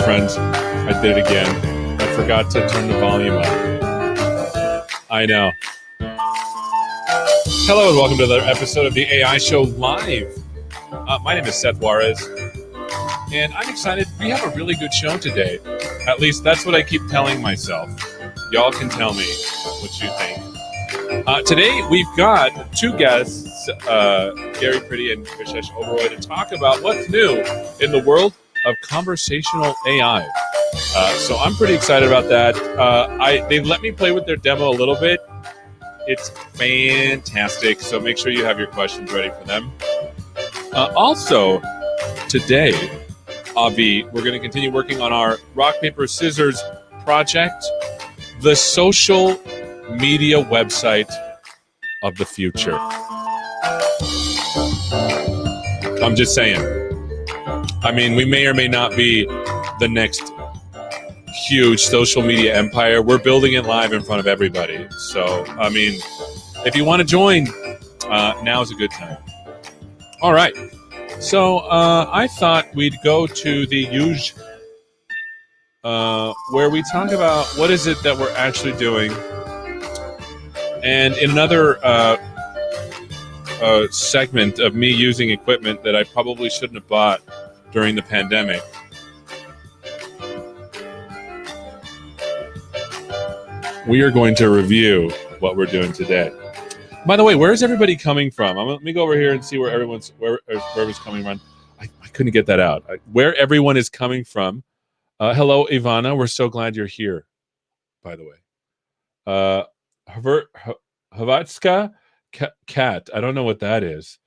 friends. I did it again. I forgot to turn the volume up. I know. Hello and welcome to another episode of the AI Show Live. My name is Seth Juarez, and I'm excited. We have a really good show today. At least that's what I keep telling myself. Y'all can tell me what you think. Today we've got two guests, Gary, Pretty and Vishesh Oberoi, to talk about what's new in the world of conversational AI. So I'm pretty excited about that. They've let me play with their demo a little bit. It's fantastic. So make sure you have your questions ready for them. Also, today, Avi, we're going to continue working on our rock, paper, scissors project, the social media website of the future. I'm just saying. I mean, we may or may not be the next huge social media empire. We're building it live in front of everybody. So, I mean, if you want to join, now's a good time. All right. So, I thought we'd go to the usual, where we talk about what is it that we're actually doing. And in another segment of me using equipment that I probably shouldn't have bought during the pandemic, we are going to review what we're doing today. By the way, where is everybody coming from? Let me go over here and see where everyone's coming from. I couldn't get that out. Where everyone is coming from. Hello, Ivana. We're so glad you're here, by the way. Havatska Cat. I don't know what that is.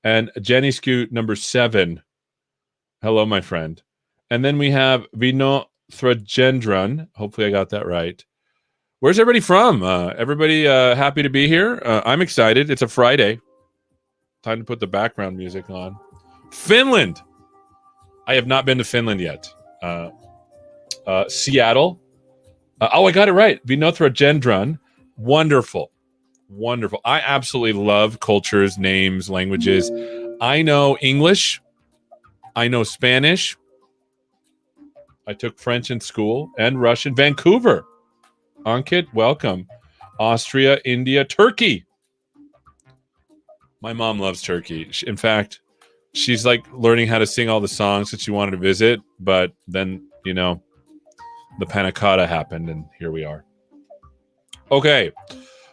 And Jenny Scoot number 7. Hello, my friend. And then we have Vino Thragendran. Hopefully I got that right. Where's everybody from? Everybody happy to be here? I'm excited. It's a Friday. Time to put the background music on. Finland. I have not been to Finland yet. Seattle. I got it right. Vinothra Gendran. Wonderful. Wonderful. I absolutely love cultures, names, languages. I know English. I know Spanish. I took French in school and Russian. Vancouver. Ankit, welcome. Austria, India, Turkey. My mom loves Turkey. In fact, she's like learning how to sing all the songs that she wanted to visit, but then, you know, the panna cotta happened and here we are. Okay.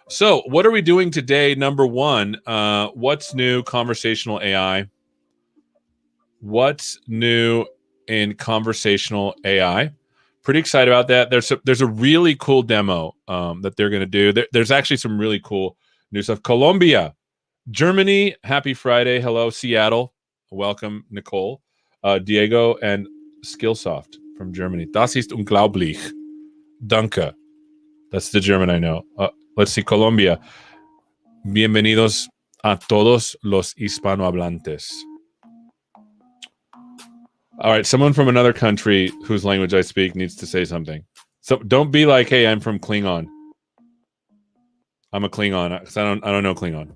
So what are we doing today? Number one, what's new? Conversational AI. What's new in conversational AI? Pretty excited about that. There's a really cool demo that they're going to do. There's actually some really cool new stuff. Colombia, Germany, happy Friday. Hello, Seattle. Welcome, Nicole, Diego, and Skillsoft from Germany. Das ist unglaublich. Danke. That's the German I know. Let's see, Colombia. Bienvenidos a todos los hispanohablantes. All right, someone from another country whose language I speak needs to say something. So don't be like, "Hey, I'm from Klingon." I'm a Klingon because I don't know Klingon.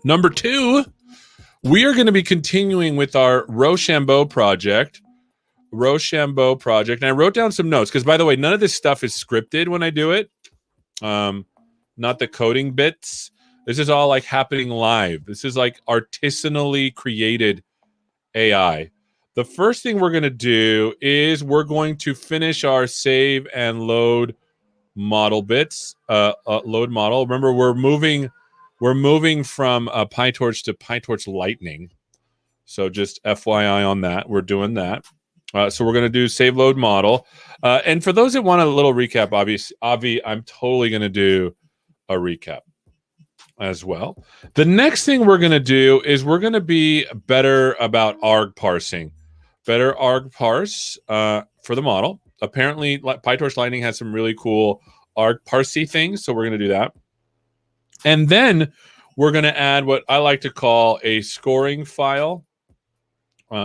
Number 2, we are going to be continuing with our Roshambo project. And I wrote down some notes because, by the way, none of this stuff is scripted when I do it. Not the coding bits. This is all like happening live. This is like artisanally created AI. The first thing we're going to do is we're going to finish our save and load model bits. Load model. Remember, we're moving from PyTorch to PyTorch Lightning. So just FYI on that, we're doing that. So we're going to do save load model. And for those that want a little recap, Avi, I'm totally going to do a recap as well. The next thing we're going to do is we're going to be better about arg parsing. Better arg parse for the model. Apparently, PyTorch Lightning has some really cool arg parsey things, so we're going to do that. And then we're going to add what I like to call a scoring file.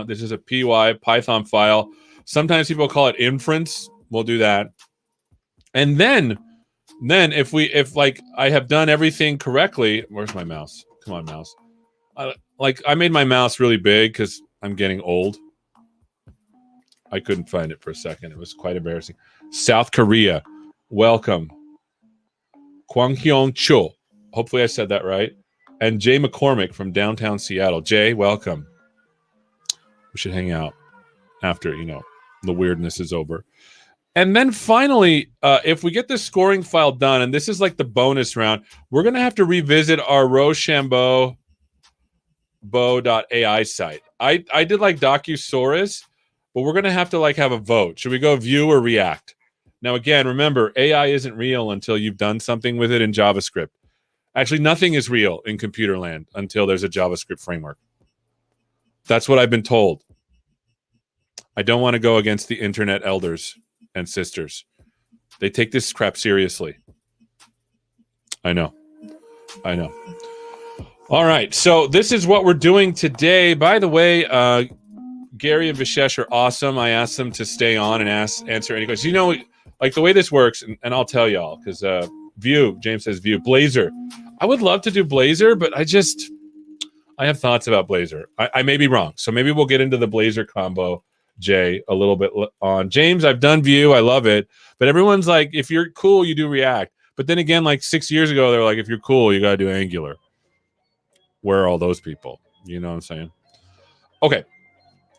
This is a Python file. Sometimes people call it inference. We'll do that. And then if like I have done everything correctly, where's my mouse? Come on, mouse. I made my mouse really big because I'm getting old. I couldn't find it for a second. It was quite embarrassing. South Korea, welcome. Kwanghyong Cho, hopefully I said that right. And Jay McCormick from downtown Seattle. Jay, welcome. We should hang out after, the weirdness is over. And then finally, if we get this scoring file done, and this is like the bonus round, we're going to have to revisit our Roshambo.ai site. I did like Docusaurus, but we're going to have to have a vote. Should we go view or react? Now, again, remember, AI isn't real until you've done something with it in JavaScript. Actually, nothing is real in computer land until there's a JavaScript framework. That's what I've been told. I don't want to go against the internet elders and sisters. They take this crap seriously. I know. All right, so this is what we're doing today. By the way, Gary and Vishesh are awesome. I asked them to stay on and answer any questions. The way this works, and I'll tell y'all, because James says Vue. Blazor. I would love to do Blazor, but I have thoughts about Blazor. I may be wrong, so maybe we'll get into the Blazor combo, Jay, a little bit on. James, I've done Vue. I love it. But everyone's like, if you're cool, you do React. But then again, 6 years ago, they were like, if you're cool, you got to do Angular. Where are all those people? You know what I'm saying? Okay.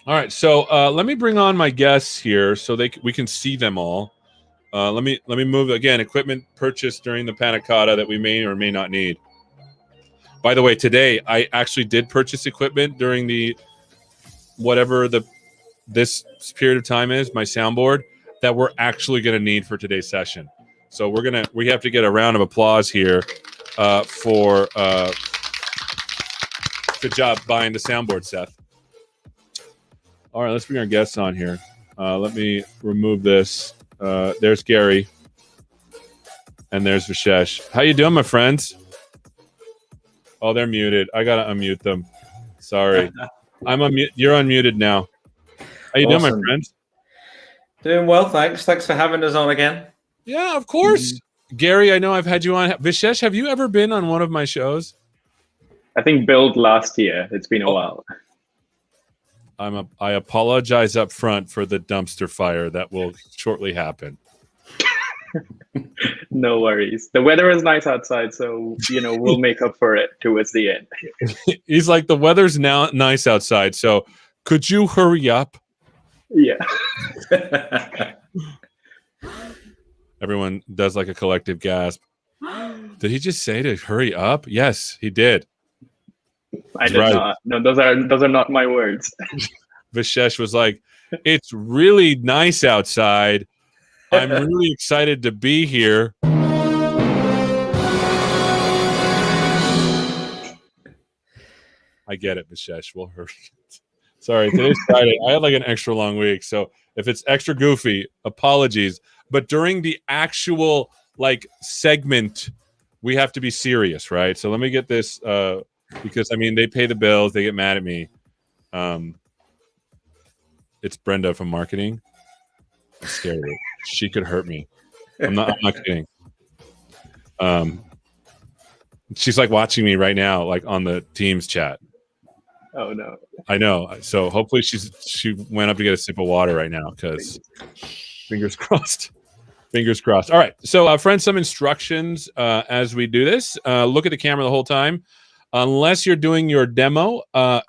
All right. So let me bring on my guests here so we can see them all. Let me move again. Equipment purchased during the Panna Cotta that we may or may not need. By the way, today I actually did purchase equipment during this period of time is my soundboard that we're actually going to need for today's session. So we have to get a round of applause here for good job buying the soundboard, Seth. All right, let's bring our guests on here. Let me remove this. There's Gary, and there's Vishesh. How you doing, my friends? Oh, they're muted. I gotta unmute them. Sorry, You're unmuted now. How you doing, my friends? Doing well, thanks. Thanks for having us on again. Yeah, of course. Gary, I know I've had you on. Vishesh, have you ever been on one of my shows? I think Build last year. It's been a while. I apologize up front for the dumpster fire that will shortly happen. No worries. The weather is nice outside, so we'll make up for it towards the end. He's like, the weather's now nice outside, so could you hurry up? Yeah. Everyone does a collective gasp. Did he just say to hurry up? Yes, he did. I did not. No, those are not my words. Vishesh was like, it's really nice outside. I'm really excited to be here. I get it, Vishesh. We'll hurry. Sorry, today's Friday. I had an extra long week, so if it's extra goofy, apologies. But during the actual segment, we have to be serious, right? So let me get this because they pay the bills, they get mad at me. It's Brenda from marketing. I'm scared of it. She could hurt me. I'm not kidding. She's watching me right now, on the Teams chat. Oh no. I know. So hopefully she went up to get a sip of water right now, because fingers crossed. Fingers crossed. All right. So friends, some instructions as we do this. Look at the camera the whole time. Unless you're doing your demo,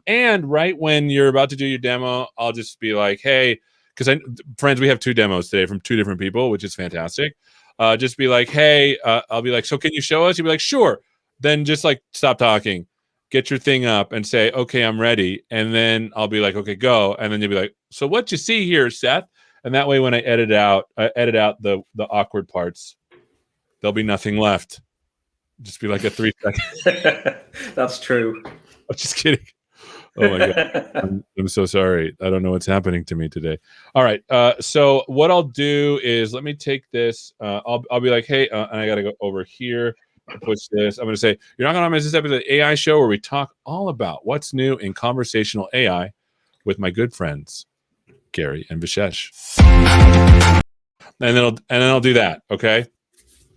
and right when you're about to do your demo, I'll just be like, hey, because friends, we have 2 demos today from 2 different people, which is fantastic. Just be like, hey, I'll be like, so can you show us? You'll be like, sure. Then just stop talking, get your thing up and say, okay, I'm ready. And then I'll be like, okay, go. And then you'll be like, so what you see here, Seth? And that way, when I edit out the awkward parts, there'll be nothing left. Just be like a 3-second. That's true. I'm just kidding. Oh my God. I'm so sorry. I don't know what's happening to me today. All right. So what I'll do is let me take this. I'll be like, hey, and I got to go over here and push this. I'm going to say, you're not going to miss this episode of the AI show where we talk all about what's new in conversational AI with my good friends, Gary and Vishesh. And then I'll do that. Okay.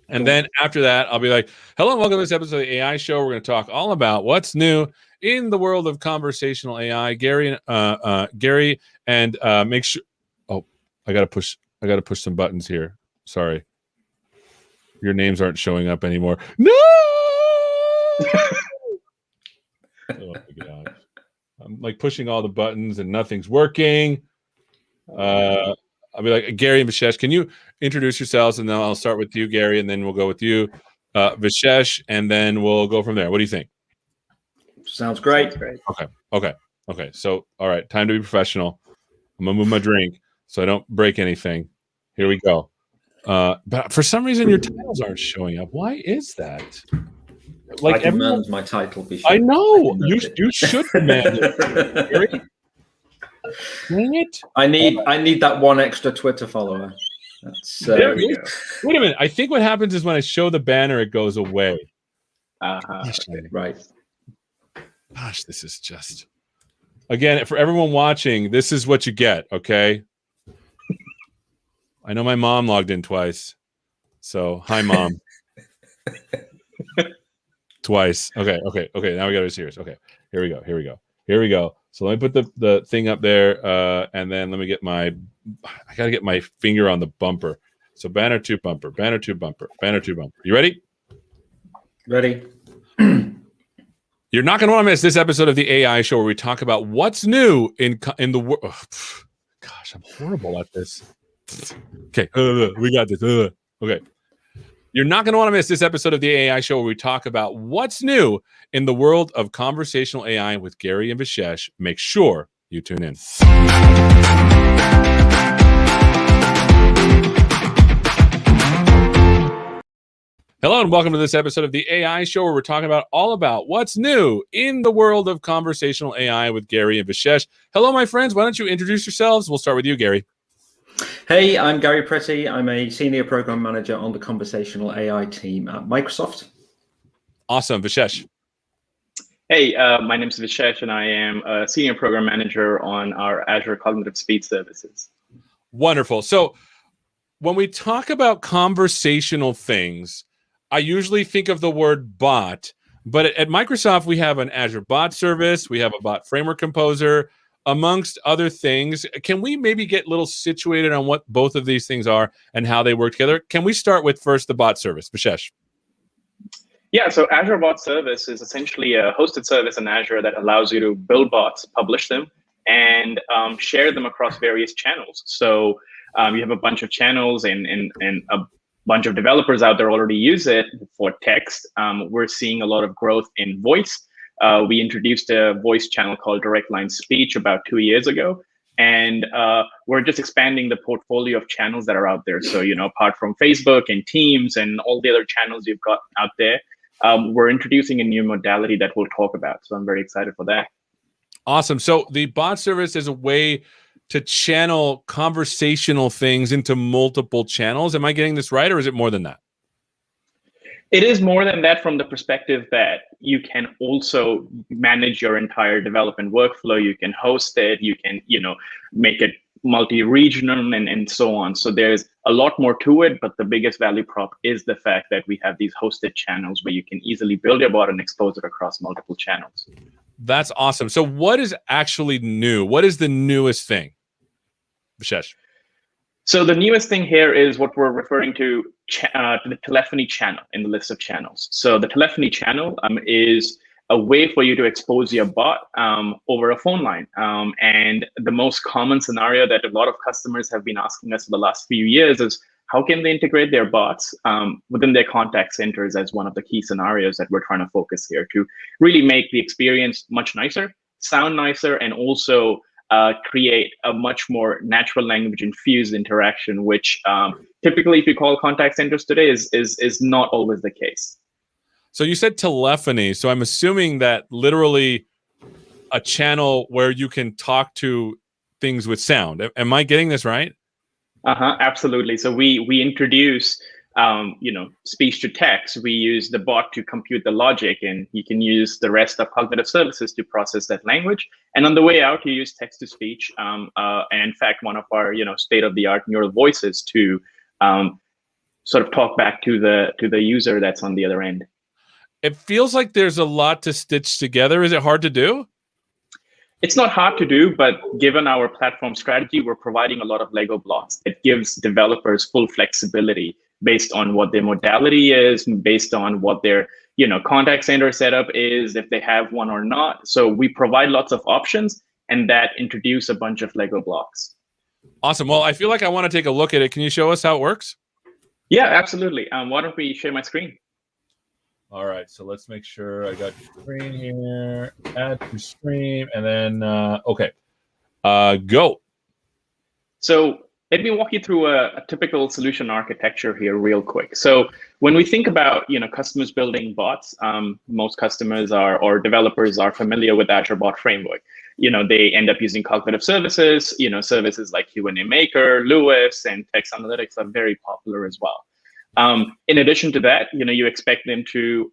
And then after that, I'll be like, hello and welcome to this episode of the AI show. We're going to talk all about what's new in the world of conversational AI. Gary, and make sure. Oh, I gotta push some buttons here. Sorry. Your names aren't showing up anymore. No! Oh my gosh. I'm like pushing all the buttons and nothing's working. I'll be like, Gary and Vishesh, can you introduce yourselves? And then I'll start with you, Gary, and then we'll go with you, Vishesh, and then we'll go from there. What do you think? Sounds great. Okay. So, all right, time to be professional. I'm gonna move my drink so I don't break anything. Here we go. But for some reason, your titles aren't showing up. Why is that? Like I demand my title be I know you should demand it. Gary? Dang it! I need that one extra Twitter follower. There we go. Wait a minute. I think what happens is when I show the banner, it goes away. Okay. Right. Gosh, this is just. Again, for everyone watching, this is what you get. Okay. I know my mom logged in twice. So, hi, Mom. Twice. Okay. Now we got to be serious. Okay. Here we go. So let me put the thing up there, and then let me get I got to get my finger on the bumper. So banner 2 bumper, banner 2 bumper, banner 2 bumper. You ready? Ready. You're not going to want to miss this episode of the AI Show where we talk about what's new in the world. Oh, gosh, I'm horrible at this. Okay, we got this. Okay. You're not going to want to miss this episode of the AI Show where we talk about what's new in the world of conversational AI with Gary and Vishesh. Make sure you tune in. Hello and welcome to this episode of the AI Show where we're talking about all about what's new in the world of conversational AI with Gary and Vishesh. Hello, my friends. Why don't you introduce yourselves? We'll start with you, Gary. Hey, I'm Gary Pretty. I'm a senior program manager on the conversational AI team at Microsoft. Awesome. Vishesh. Hey, my name is Vishesh, and I am a senior program manager on our Azure Cognitive Speed Services. Wonderful. So when we talk about conversational things, I usually think of the word bot, but at Microsoft, we have an Azure Bot Service. We have a bot framework composer, amongst other things. Can we maybe get a little situated on what both of these things are and how they work together? Can we start with first the bot service? Vishesh. Yeah, so Azure Bot Service is essentially a hosted service in Azure that allows you to build bots, publish them, and share them across various channels. So you have a bunch of channels and a bunch of developers out there already use it for text. We're seeing a lot of growth in voice. We introduced a voice channel called Direct Line Speech about 2 years ago. And we're just expanding the portfolio of channels that are out there. So, apart from Facebook and Teams and all the other channels you've got out there, we're introducing a new modality that we'll talk about. So I'm very excited for that. Awesome. So the bot service is a way to channel conversational things into multiple channels. Am I getting this right, or is it more than that? It is more than that from the perspective that you can also manage your entire development workflow. You can host it. You can, make it multi-regional and so on. So there's a lot more to it, but the biggest value prop is the fact that we have these hosted channels where you can easily build your bot and expose it across multiple channels. That's awesome. So what is actually new? What is the newest thing? Vishesh. So the newest thing here is what we're referring to the telephony channel in the list of channels. So the telephony channel is a way for you to expose your bot over a phone line. And the most common scenario that a lot of customers have been asking us for the last few years is how can they integrate their bots within their contact centers as one of the key scenarios that we're trying to focus here to really make the experience much nicer, sound nicer, and also create a much more natural language infused interaction, which typically, if you call contact centers today, is not always the case. So you said telephony. So I'm assuming that literally a channel where you can talk to things with sound. Am I getting this right? Absolutely. So we introduce speech to text. We use the bot to compute the logic, and you can use the rest of cognitive services to process that language. And on the way out, you use text to speech. And in fact, one of our state-of-the-art neural voices to sort of talk back to the user that's on the other end. It feels like there's a lot to stitch together. Is it hard to do? It's not hard to do, but given our platform strategy, we're providing a lot of Lego blocks. It gives developers full flexibility based on what their modality is, based on what their contact center setup is, if they have one or not. So we provide lots of options, and that introduce a bunch of Lego blocks. Awesome. Well, I feel like I want to take a look at it. Can you show us how it works? Yeah, absolutely. Why don't we share my screen? All right, so let's make sure I got your screen here. Add to stream, and then okay, go. So let me walk you through a typical solution architecture here real quick. So when we think about customers building bots, most customers or developers are familiar with Azure Bot Framework. They end up using cognitive services. Services like Q&A Maker, Lewis, and text analytics are very popular as well. In addition to that, you expect them to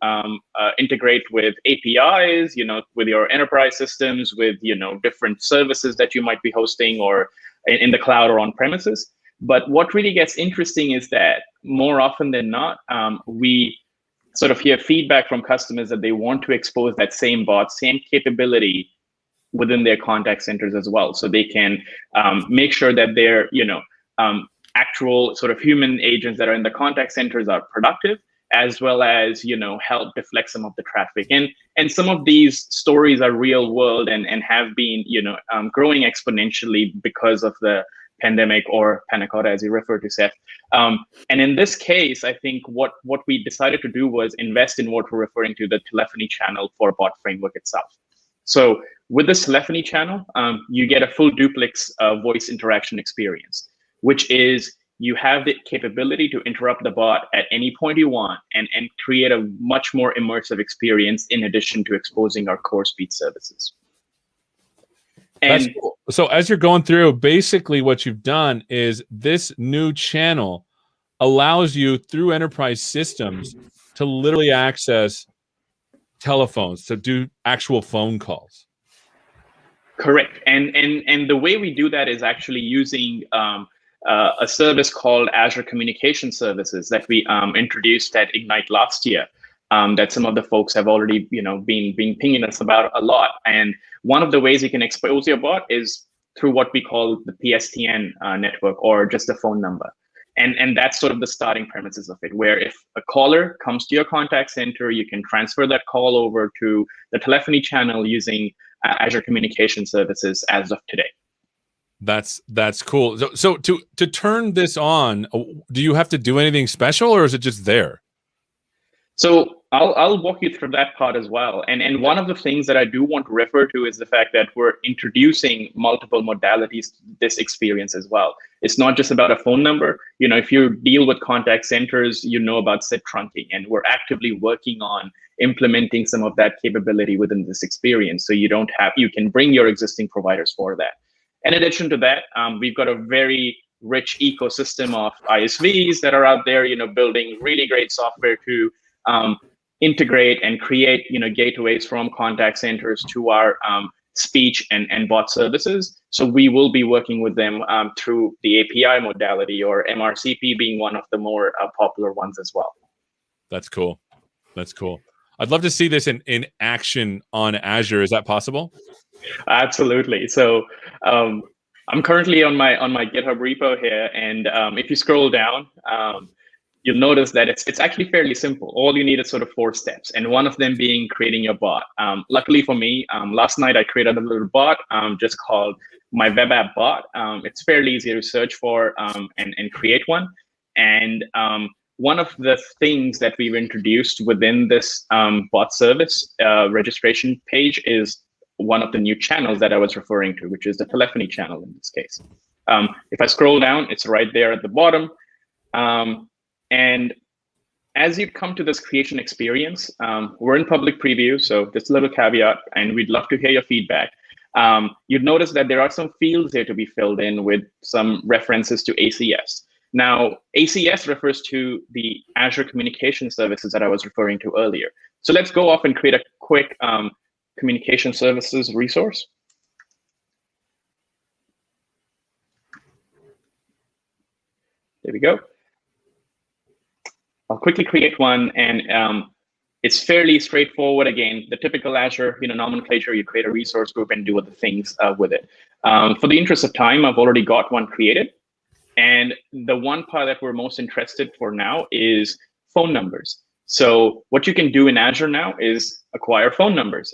integrate with APIs, with your enterprise systems, with different services that you might be hosting or in the cloud or on premises. But what really gets interesting is that more often than not, we sort of hear feedback from customers that they want to expose that same bot, same capability within their contact centers as well, so they can make sure that their actual sort of human agents that are in the contact centers are productive, as well as help deflect some of the traffic. And some of these stories are real world and have been growing exponentially because of the pandemic, or panna cotta as you refer to, Seth. And in this case, I think what we decided to do was invest in what we're referring to the telephony channel for bot framework itself. So with this telephony channel, you get a full duplex voice interaction experience, which is you have the capability to interrupt the bot at any point you want and create a much more immersive experience in addition to exposing our core speech services. And that's cool. So as you're going through, basically what you've done is this new channel allows you through enterprise systems to literally access telephones, to do actual phone calls. Correct. And the way we do that is actually using a service called Azure Communication Services that we introduced at Ignite last year, that some of the folks have already been pinging us about a lot. And one of the ways you can expose your bot is through what we call the PSTN network, or just a phone number. And that's sort of the starting premises of it, where if a caller comes to your contact center, you can transfer that call over to the telephony channel using Azure Communication Services as of today. That's cool. So to turn this on, do you have to do anything special, or is it just there? So I'll walk you through that part as well. And one of the things that I do want to refer to is the fact that we're introducing multiple modalities to this experience as well. It's not just about a phone number. If you deal with contact centers, about SIP trunking, and we're actively working on implementing some of that capability within this experience. So you can bring your existing providers for that. In addition to that, we've got a very rich ecosystem of ISVs that are out there, building really great software to integrate and create, gateways from contact centers to our speech and bot services. So we will be working with them through the API modality, or MRCP being one of the more popular ones as well. That's cool. That's cool. I'd love to see this in action on Azure. Is that possible? Absolutely. So I'm currently on my GitHub repo here, and if you scroll down, you'll notice that it's actually fairly simple. All you need is sort of 4 steps, and one of them being creating your bot. Luckily for me, last night I created a little bot just called my web app bot. It's fairly easy to search for and create one. And one of the things that we've introduced within this bot service registration page is one of the new channels that I was referring to, which is the telephony channel in this case. If I scroll down, it's right there at the bottom. And as you come to this creation experience, we're in public preview, so just a little caveat, and we'd love to hear your feedback. You'd notice that there are some fields here to be filled in with some references to ACS. Now, ACS refers to the Azure Communication Services that I was referring to earlier. So let's go off and create a quick communication services resource. There we go. I'll quickly create one, and It's fairly straightforward. Again, the typical Azure, nomenclature. You create a resource group and do other things with it. For the interest of time, I've already got one created, and the one part that we're most interested for now is phone numbers. So what you can do in Azure now is acquire phone numbers.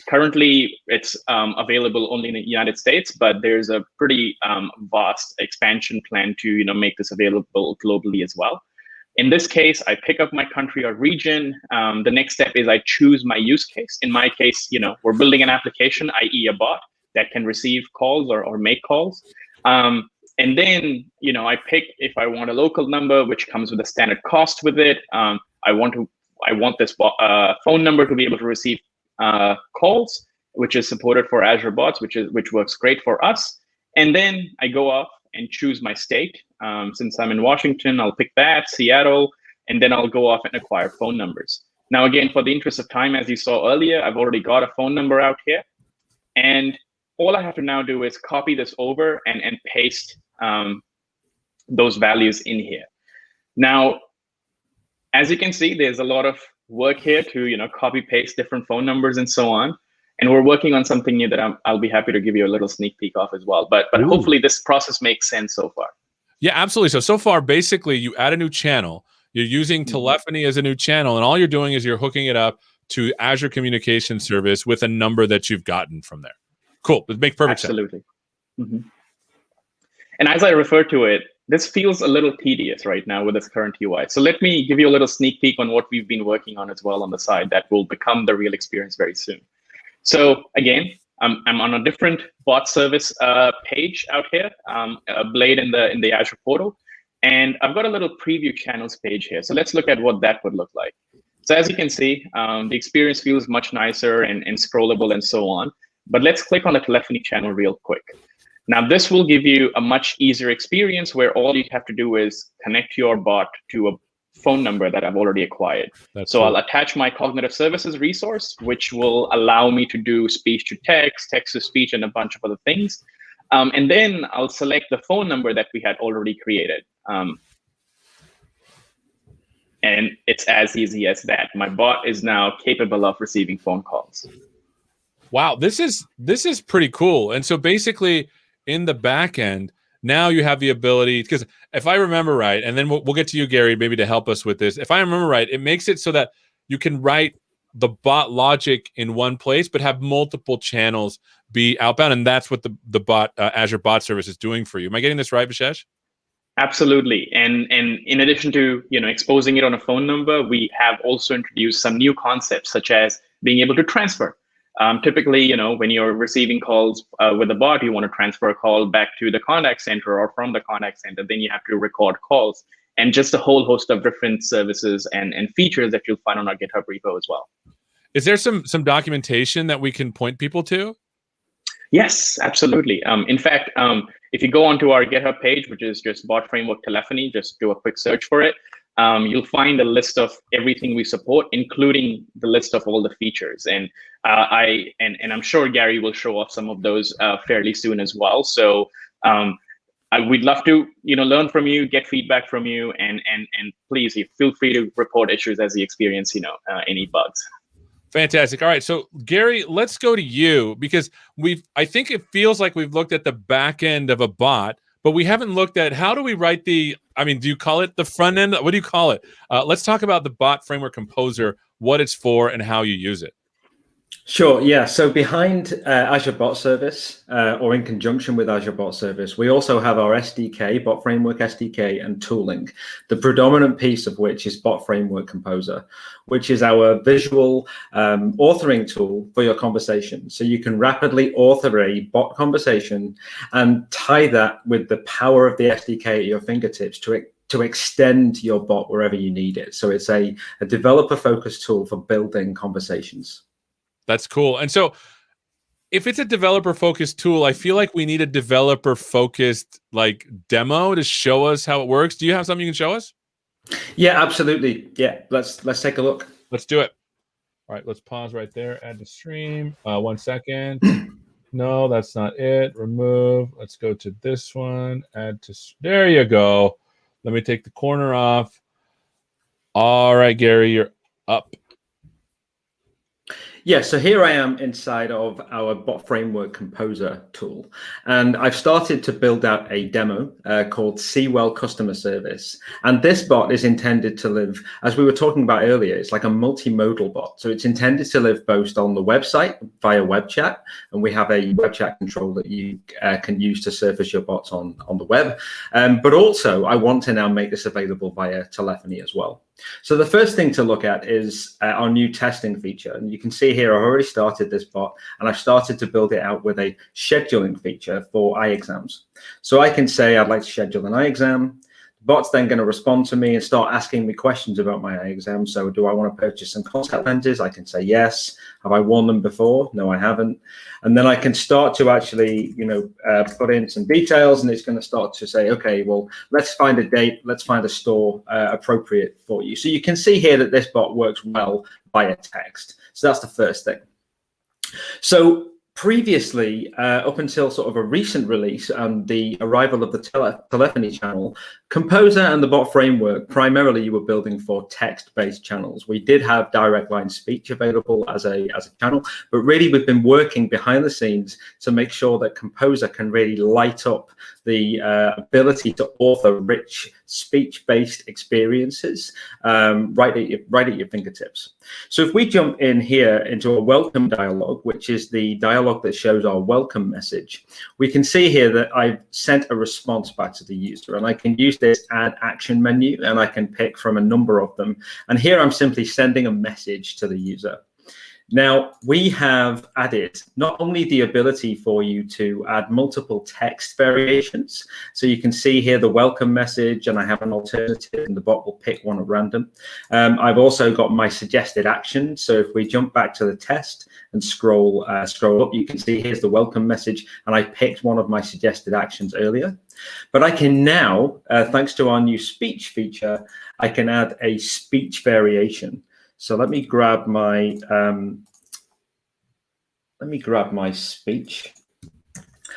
Currently, it's available only in the United States, but there's a pretty vast expansion plan to make this available globally as well. In this case, I pick up my country or region. The next step is I choose my use case. In my case, we're building an application, i.e. a bot that can receive calls or make calls. And then, I pick if I want a local number, which comes with a standard cost with it. I want this phone number to be able to receive calls, which is supported for Azure bots, which works great for us. And then I go off and choose my state. Since I'm in Washington, I'll pick that, Seattle, and then I'll go off and acquire phone numbers. Now, again, for the interest of time, as you saw earlier, I've already got a phone number out here. And all I have to now do is copy this over and paste those values in here. Now, as you can see, there's a lot of work here to copy paste different phone numbers and so on. And we're working on something new that I'll be happy to give you a little sneak peek of as well. But hopefully this process makes sense so far. Yeah, absolutely. So far, basically, you add a new channel. You're using telephony as a new channel, and all you're doing is you're hooking it up to Azure Communication Service with a number that you've gotten from there. Cool. It makes perfect sense. Absolutely. And as I refer to it, this feels a little tedious right now with this current UI. So let me give you a little sneak peek on what we've been working on as well on the side that will become the real experience very soon. So again, I'm on a different bot service page out here, Blade in the Azure portal, and I've got a little preview channels page here. So let's look at what that would look like. So as you can see, the experience feels much nicer and scrollable and so on. But let's click on the telephony channel real quick. Now, this will give you a much easier experience where all you have to do is connect your bot to a phone number that I've already acquired. So I'll attach my cognitive services resource, which will allow me to do speech to text, text to speech, and a bunch of other things. And then I'll select the phone number that we had already created. And it's as easy as that. My bot is now capable of receiving phone calls. Wow, this is pretty cool. And so basically, in the back end, now you have the ability, because if I remember right, and then we'll get to you, Gary, maybe to help us with this. If I remember right, it makes it so that you can write the bot logic in one place, but have multiple channels be outbound, and that's what the bot Azure Bot Service is doing for you. Am I getting this right, Vishesh? Absolutely. And in addition to exposing it on a phone number, we have also introduced some new concepts, such as being able to transfer. Typically, when you're receiving calls with a bot, you want to transfer a call back to the contact center or from the contact center. Then you have to record calls, and just a whole host of different services and features that you'll find on our GitHub repo as well. Is there some documentation that we can point people to? Yes, absolutely. In fact, if you go onto our GitHub page, which is just Bot Framework Telephony, just do a quick search for it. You'll find a list of everything we support, including the list of all the features. And I'm sure Gary will show off some of those fairly soon as well. So we'd love to learn from you, get feedback from you, and please feel free to report issues as you experience any bugs. Fantastic. All right, so Gary, let's go to you, because I think it feels like we've looked at the back end of a bot, but we haven't looked at how do we write do you call it the front end? What do you call it? Let's talk about the Bot Framework Composer, what it's for, and how you use it. Sure. Yeah. So behind Azure Bot Service, or in conjunction with Azure Bot Service, we also have our SDK, Bot Framework SDK, and tooling, the predominant piece of which is Bot Framework Composer, which is our visual authoring tool for your conversation. So you can rapidly author a bot conversation and tie that with the power of the SDK at your fingertips to extend your bot wherever you need it. So it's a developer-focused tool for building conversations. That's cool. And so if it's a developer-focused tool, I feel like we need a developer-focused demo to show us how it works. Do you have something you can show us? Yeah, absolutely. Yeah, let's take a look. Let's do it. All right, let's pause right there. Add to stream. 1 second. No, that's not it. Remove. Let's go to this one. Add to. There you go. Let me take the corner off. All right, Gary, you're up. Yeah, so here I am inside of our Bot Framework Composer tool, and I've started to build out a demo called Seawell Customer Service. And this bot is intended to live, as we were talking about earlier, it's like a multimodal bot. So it's intended to live both on the website via web chat, and we have a web chat control that you can use to surface your bots on the web. But also, I want to now make this available via telephony as well. So the first thing to look at is our new testing feature. And you can see here, I've already started this bot, and I've started to build it out with a scheduling feature for eye exams. So I can say I'd like to schedule an eye exam. The bot's then going to respond to me and start asking me questions about my eye exam. So do I want to purchase some contact lenses? I can say yes. Have I worn them before? No, I haven't. And then I can start to actually, put in some details, and it's going to start to say, okay, well, let's find a date. Let's find a store appropriate for you. So you can see here that this bot works well via text. So that's the first thing. So previously, up until sort of a recent release and the arrival of the telephony channel, Composer and the bot framework, primarily you were building for text-based channels. We did have direct line speech available as a channel, but really we've been working behind the scenes to make sure that Composer can really light up the ability to author rich speech-based experiences right at your fingertips. So if we jump in here into a welcome dialog, which is the dialog that shows our welcome message, we can see here that I've sent a response back to the user, and I can use this add action menu, and I can pick from a number of them. And here I'm simply sending a message to the user. Now, we have added not only the ability for you to add multiple text variations, so you can see here the welcome message, and I have an alternative, and the bot will pick one at random. I've also got my suggested actions. So if we jump back to the test and scroll up, you can see here's the welcome message, and I picked one of my suggested actions earlier. But I can now, thanks to our new speech feature, I can add a speech variation. So let me grab my speech.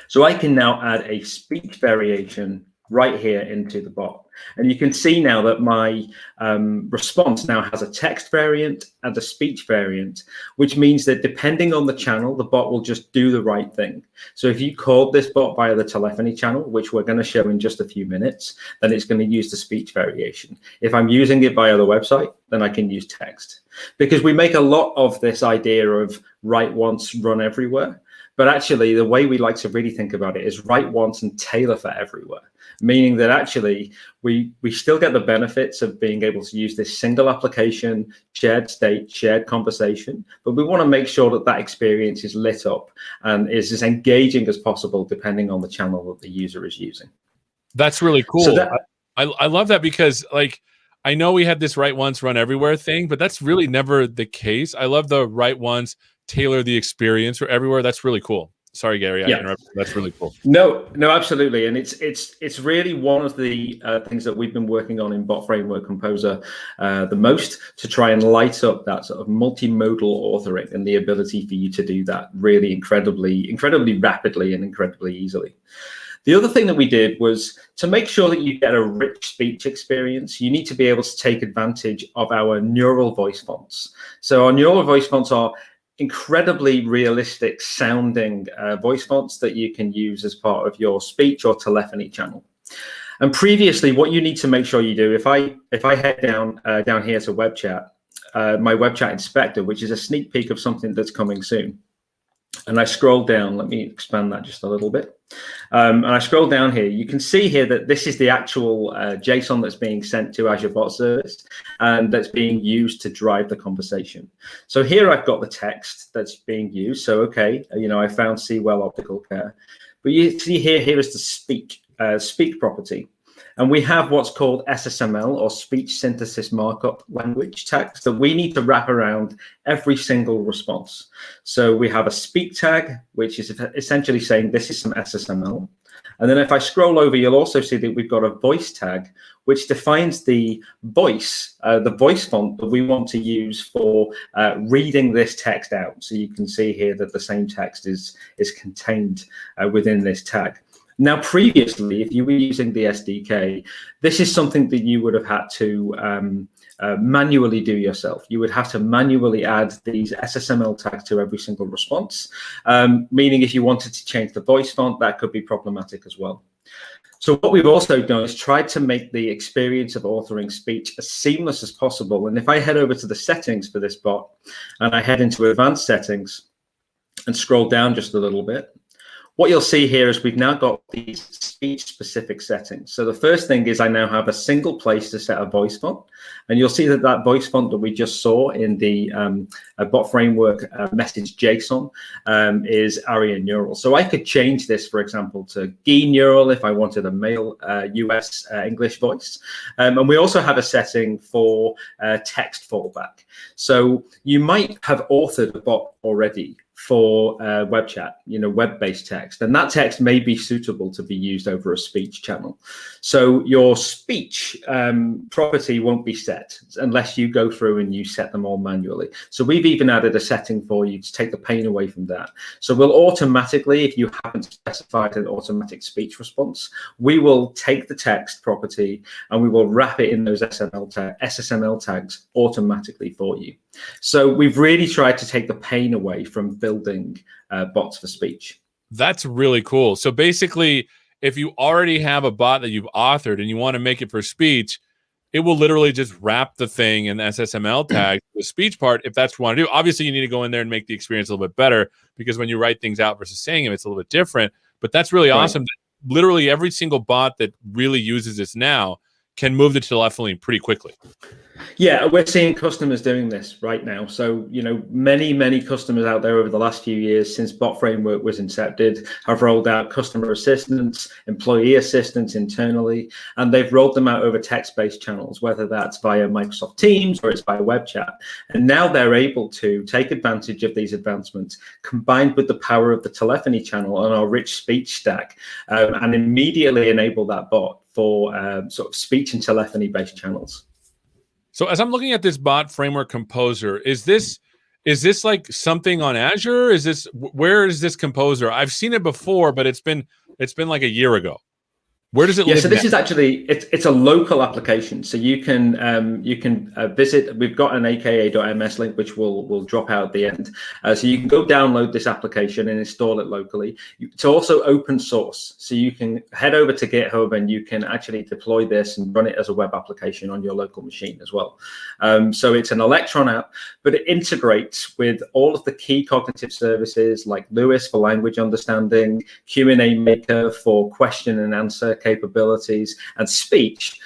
So I can now add a speech variation right here into the bot. And you can see now that my response now has a text variant and a speech variant, which means that depending on the channel, the bot will just do the right thing. So if you called this bot via the telephony channel, which we're going to show in just a few minutes, then it's going to use the speech variation. If I'm using it via the website, then I can use text. Because we make a lot of this idea of write once, run everywhere. But actually, the way we like to really think about it is write once and tailor for everywhere, meaning that actually we still get the benefits of being able to use this single application, shared state, shared conversation, but we want to make sure that that experience is lit up and is as engaging as possible depending on the channel that the user is using. That's really cool. So I love that because, like, I know we had this write once, run everywhere thing, but that's really never the case. I love the write once, tailor the experience for everywhere. That's really cool. Sorry, Gary, I interrupted. That's really cool. No, absolutely, and it's really one of the things that we've been working on in Bot Framework Composer the most, to try and light up that sort of multimodal authoring and the ability for you to do that really incredibly rapidly and incredibly easily. The other thing that we did was to make sure that you get a rich speech experience, you need to be able to take advantage of our neural voice fonts. So our neural voice fonts are incredibly realistic sounding voice fonts that you can use as part of your speech or telephony channel. And previously, what you need to make sure you do, if I head down here to web chat, my web chat inspector, which is a sneak peek of something that's coming soon, and I scroll down, let me expand that just a little bit. And I scroll down here, you can see here that this is the actual JSON that's being sent to Azure Bot Service and that's being used to drive the conversation. So here I've got the text that's being used. So, okay, I found Seawell Optical Care. But you see here is the speak property. And we have what's called SSML, or speech synthesis markup language tags, that we need to wrap around every single response. So we have a speak tag, which is essentially saying this is some SSML. And then if I scroll over, you'll also see that we've got a voice tag, which defines the voice font that we want to use for reading this text out. So you can see here that the same text is contained within this tag. Now, previously, if you were using the SDK, this is something that you would have had to manually do yourself. You would have to manually add these SSML tags to every single response, meaning if you wanted to change the voice font, that could be problematic as well. So what we've also done is tried to make the experience of authoring speech as seamless as possible. And if I head over to the settings for this bot and I head into advanced settings and scroll down just a little bit, what you'll see here is we've now got these speech-specific settings. So the first thing is I now have a single place to set a voice font. And you'll see that that voice font that we just saw in the bot framework message JSON is ARIA Neural. So I could change this, for example, to GE Neural if I wanted a male US English voice. And we also have a setting for text fallback. So you might have authored a bot already for web chat, web-based text, and that text may be suitable to be used over a speech channel. So your speech property won't be set unless you go through and you set them all manually. So we've even added a setting for you to take the pain away from that. So we'll automatically, if you haven't specified an automatic speech response, we will take the text property and we will wrap it in those SSML tags automatically for you. So we've really tried to take the pain away from building bots for speech. That's really cool. So basically, if you already have a bot that you've authored and you want to make it for speech, it will literally just wrap the thing in the SSML tag, the speech part, if that's what you want to do. Obviously, you need to go in there and make the experience a little bit better, because when you write things out versus saying them, it's a little bit different. But that's really awesome. That literally every single bot that really uses this now can move to telephony pretty quickly. Yeah, we're seeing customers doing this right now. So, many customers out there over the last few years since Bot Framework was incepted have rolled out customer assistance, employee assistance internally, and they've rolled them out over text-based channels, whether that's via Microsoft Teams or it's via web chat. And now they're able to take advantage of these advancements combined with the power of the telephony channel and our rich speech stack, and immediately enable that bot for sort of speech and telephony-based channels. So as I'm looking at this bot framework composer, is this like something on Azure? Where is this composer? I've seen it before, but it's been like a year ago. Where does it live? So this is actually it's a local application. So you can visit. We've got an aka.ms link which will drop out at the end. So you can go download this application and install it locally. It's also open source, so you can head over to GitHub and you can actually deploy this and run it as a web application on your local machine as well. So it's an Electron app, but it integrates with all of the key cognitive services like Lewis for language understanding, Q&A Maker for question and answer capabilities, and speech.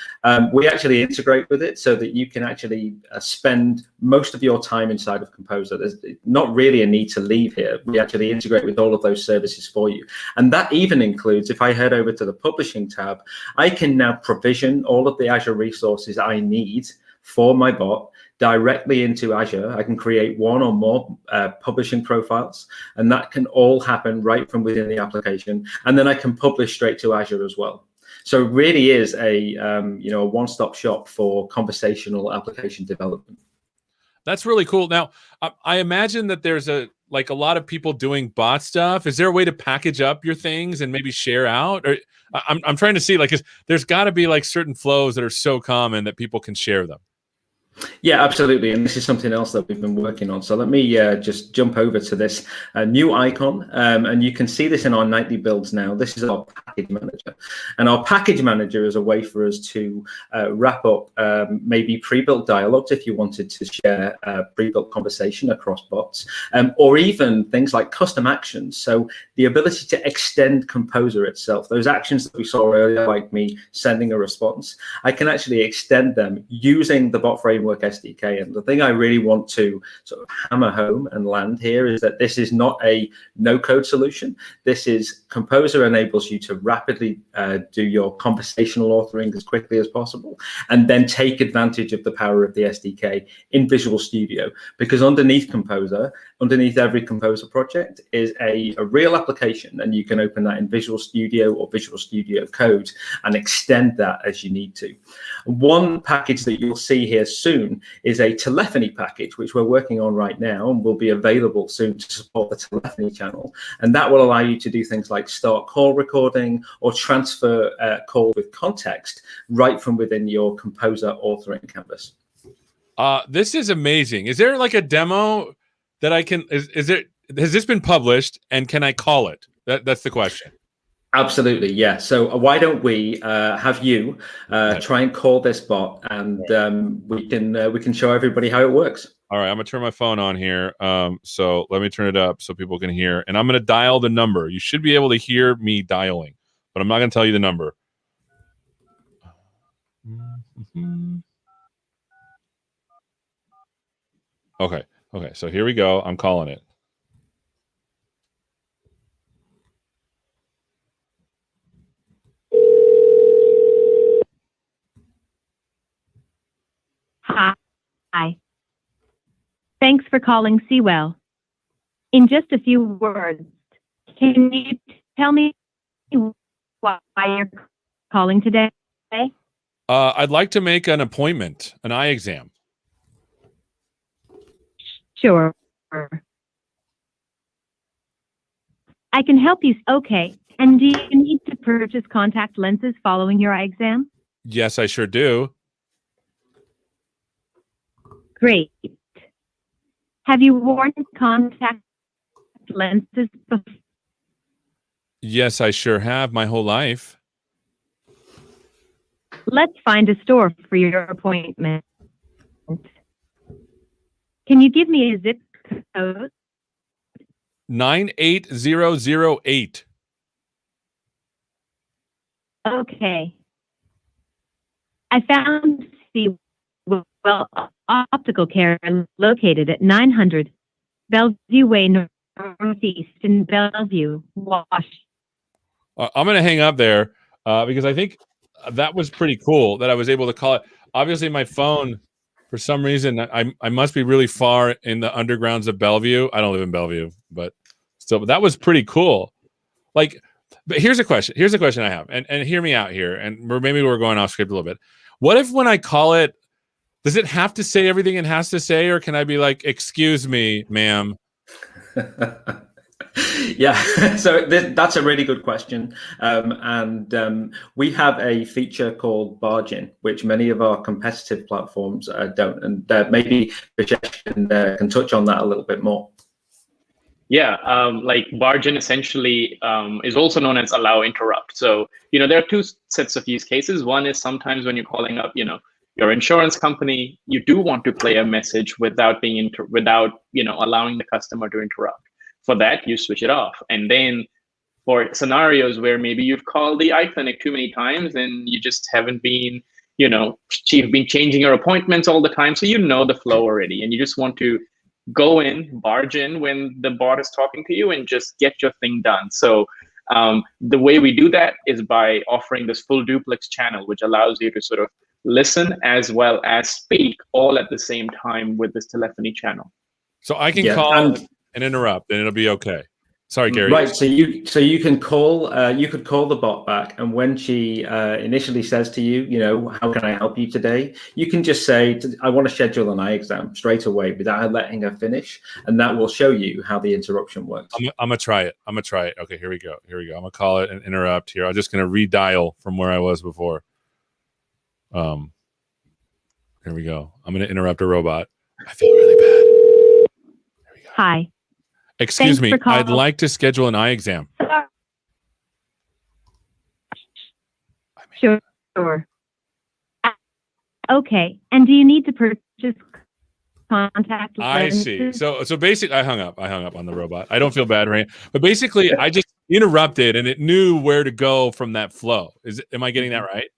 We actually integrate with it so that you can actually spend most of your time inside of Composer. There's not really a need to leave here. We actually integrate with all of those services for you. And that even includes, if I head over to the publishing tab, I can now provision all of the Azure resources I need for my bot directly into Azure. I can create one or more publishing profiles, and that can all happen right from within the application. And then I can publish straight to Azure as well. So it really is a one-stop shop for conversational application development. That's really cool. Now, I imagine that there's a lot of people doing bot stuff. Is there a way to package up your things and maybe share out? Or I'm trying to see, there's got to be certain flows that are so common that people can share them. Yeah, absolutely. And this is something else that we've been working on. So let me just jump over to this new icon. And you can see this in our nightly builds now. This is our package manager. And our package manager is a way for us to wrap up maybe pre-built dialogues if you wanted to share pre-built conversation across bots, or even things like custom actions. So the ability to extend Composer itself, those actions that we saw earlier, like me sending a response, I can actually extend them using the bot framework SDK. And the thing I really want to sort of hammer home and land here is that this is not a no-code solution. This is Composer enables you to rapidly do your conversational authoring as quickly as possible, and then take advantage of the power of the SDK in Visual Studio. Because underneath Composer, underneath every Composer project is a real application, and you can open that in Visual Studio or Visual Studio Code and extend that as you need to. One package that you'll see here soon is a telephony package, which we're working on right now and will be available soon to support the telephony channel. And that will allow you to do things like start call recording or transfer call with context right from within your Composer authoring canvas. This is amazing. Is there like a demo that I can? Is it? Has this been published? And can I call it? That's the question. Absolutely, yeah. So why don't we have you try and call this bot, and we can show everybody how it works. All right, I'm gonna turn my phone on here. So let me turn it up so people can hear, and I'm gonna dial the number. You should be able to hear me dialing, but I'm not gonna tell you the number. Okay. So here we go. I'm calling it. Hi. Thanks for calling Seawell. In just a few words, can you tell me why you're calling today? I'd like to make an appointment, an eye exam. Sure. I can help you. Okay. And do you need to purchase contact lenses following your eye exam? Yes, I sure do. Great. Have you worn contact lenses before? Yes, I sure have my whole life. Let's find a store for your appointment. Can you give me a zip code? 98008. Okay. I found Seawell Optical Care located at 900 Bellevue Way Northeast in Bellevue, Washington. I'm going to hang up there because I think that was pretty cool that I was able to call it. Obviously, my phone, for some reason, I must be really far in the undergrounds of Bellevue. I don't live in Bellevue, but still, but that was pretty cool. Like, but here's a question. Here's a question I have, and hear me out here. And maybe we're going off script a little bit. What if when I call it, does it have to say everything it has to say, or can I be like, "Excuse me, ma'am"? Yeah, so that's a really good question. We have a feature called bargain, which many of our competitive platforms don't. And maybe Vishesh can touch on that a little bit more. Yeah, like bargain essentially is also known as allow interrupt. So, there are two sets of use cases. One is sometimes when you're calling up, your insurance company, you do want to play a message without allowing the customer to interrupt. For that, you switch it off. And then for scenarios where maybe you've called the eye clinic too many times and you just haven't been, you've been changing your appointments all the time. So you know the flow already, and you just want to barge in when the bot is talking to you and just get your thing done. So the way we do that is by offering this full duplex channel, which allows you to sort of listen as well as speak all at the same time with this telephony channel. So I can call and interrupt, and it'll be okay. Sorry, Gary. Right. So you can call. You could call the bot back, and when she initially says to you, how can I help you today? You can just say, I want to schedule an eye exam straight away without her letting her finish, and that will show you how the interruption works. I'm gonna try it. Okay, here we go. I'm gonna call it and interrupt here. I'm just gonna redial from where I was before. Here we go. I'm gonna interrupt a robot. I feel really bad. There we go. Hi. Excuse me, I'd like to schedule an eye exam. Sure. Okay. And do you need to purchase contact lenses? I see. So basically, I hung up on the robot. I don't feel bad, right? But basically, I just interrupted, and it knew where to go from that flow. Am I getting that right?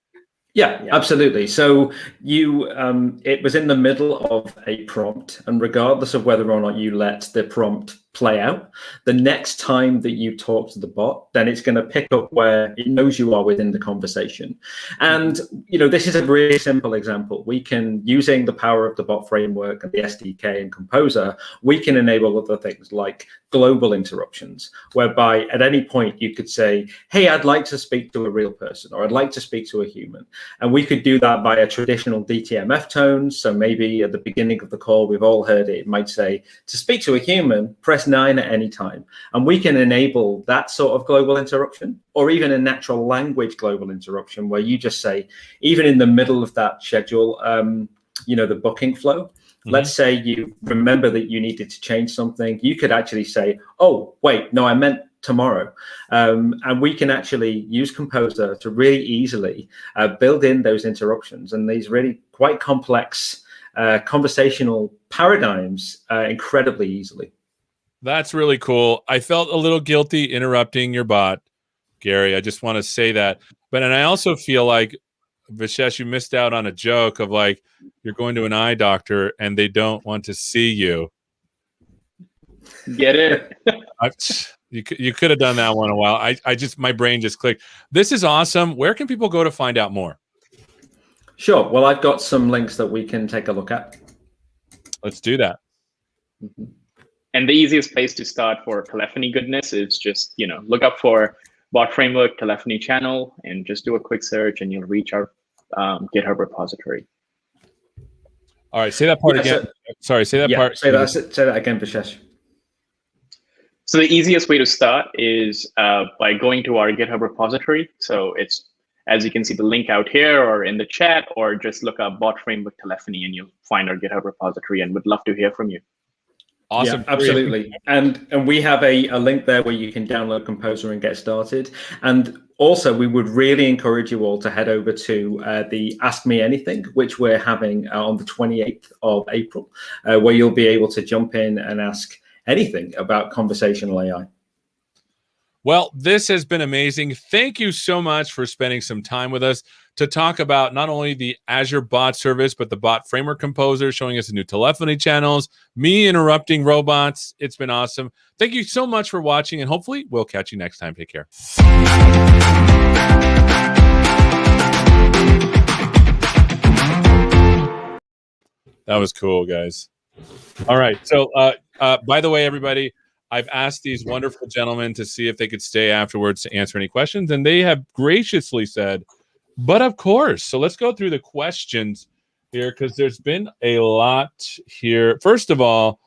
Yeah, absolutely. So it was in the middle of a prompt, and regardless of whether or not you let the prompt play out, the next time that you talk to the bot, then it's going to pick up where it knows you are within the conversation. And, this is a really simple example. We can, using the power of the bot framework and the SDK and Composer, we can enable other things like global interruptions, whereby at any point you could say, hey, I'd like to speak to a real person, or I'd like to speak to a human. And we could do that via traditional DTMF tones. So maybe at the beginning of the call, we've all heard it might say, to speak to a human, press 9 at any time. And we can enable that sort of global interruption, or even a natural language global interruption, where you just say, even in the middle of that schedule, the booking flow. Let's say you remember that you needed to change something. You could actually say, oh, wait, no, I meant tomorrow. And we can actually use Composer to really easily build in those interruptions and these really quite complex conversational paradigms incredibly easily. That's really cool. I felt a little guilty interrupting your bot, Gary. I just want to say that. And I also feel like, Vishesh, you missed out on a joke of like, you're going to an eye doctor and they don't want to see you. Get it? You could have done that one a while. I just, my brain just clicked. This is awesome. Where can people go to find out more? Sure. Well, I've got some links that we can take a look at. Let's do that. And the easiest place to start for telephony goodness is just, look up for Bot Framework Telephony Channel and just do a quick search and you'll reach our GitHub repository. All right, say that part again. Sorry, say that part. Say that again, Vishesh. So the easiest way to start is by going to our GitHub repository. So it's, as you can see, the link out here or in the chat, or just look up Bot Framework Telephony and you'll find our GitHub repository, and we'd love to hear from you. Awesome. Yeah, absolutely. And we have a link there where you can download Composer and get started. And also, we would really encourage you all to head over to the Ask Me Anything, which we're having on the 28th of April, where you'll be able to jump in and ask anything about conversational AI. Well, this has been amazing. Thank you so much for spending some time with us to talk about not only the Azure Bot Service, but the Bot Framework Composer, showing us the new telephony channels, me interrupting robots. It's been awesome. Thank you so much for watching, and hopefully we'll catch you next time. Take care. That was cool, guys. All right. So, by the way, everybody, I've asked these wonderful gentlemen to see if they could stay afterwards to answer any questions, and they have graciously said, but of course. So let's go through the questions here, because there's been a lot here. First of all,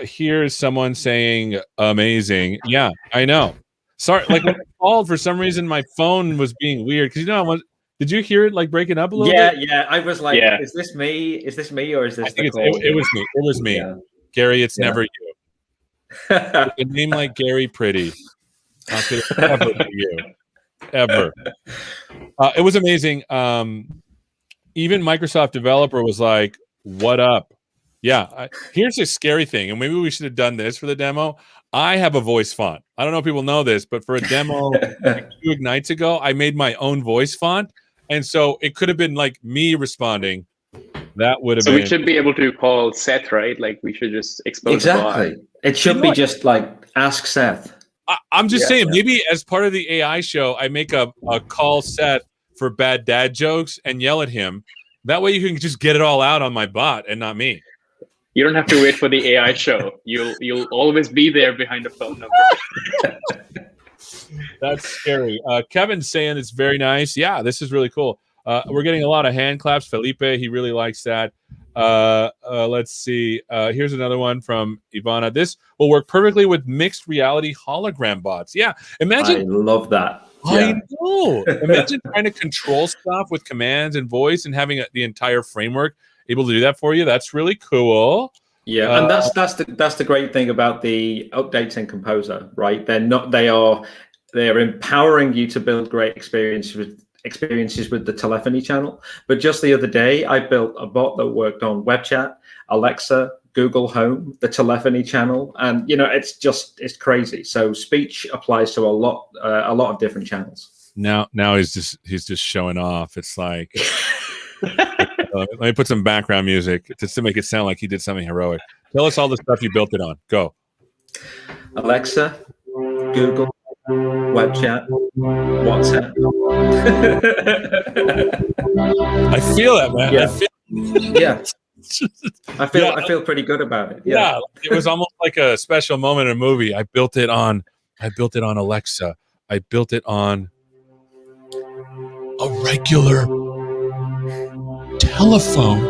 here's someone saying amazing. Yeah, I know. Sorry, like when I called, for some reason my phone was being weird, because did you hear it like breaking up a little bit? Yeah. I was like, Is this me? Is this me, or is this? It was me. It was me. Yeah. Gary, it's never you. With a name like Gary Pretty, how could it ever be you? Ever. It was amazing. Even Microsoft developer was like, what up? Yeah, here's a scary thing, and maybe we should have done this for the demo. I have a voice font. I don't know if people know this, but for a demo like 2 Ignites ago, I made my own voice font, and so it could have been like me responding. That would have been. So we should be able to call Seth, right? Like we should just expose exactly. the bot. It should be just like ask Seth. I'm just saying, maybe as part of the AI show, I make a call Seth for bad dad jokes and yell at him. That way you can just get it all out on my bot and not me. You don't have to wait for the AI show. You'll always be there behind a phone number. That's scary. Kevin's saying it's very nice. Yeah, this is really cool. We're getting a lot of hand claps. Felipe, he really likes that. Let's see. Here's another one from Ivana. This will work perfectly with mixed reality hologram bots. Yeah, imagine. I love that. I know. Imagine trying to control stuff with commands and voice and having the entire framework able to do that for you. That's really cool. Yeah, and that's the great thing about the updates in Composer, right? They're empowering you to build great experiences with the telephony channel. But just the other day, I built a bot that worked on web chat, Alexa, Google Home, the telephony channel, and it's crazy. So speech applies to a lot of different channels. Now he's just showing off. It's like let me put some background music just to make it sound like he did something heroic. Tell us all the stuff you built it on. Go. Alexa, Google, web chat, WhatsApp. I feel that, man. Yeah. I feel pretty good about it. Yeah, it was almost like a special moment in a movie. I built it on Alexa. I built it on a regular telephone.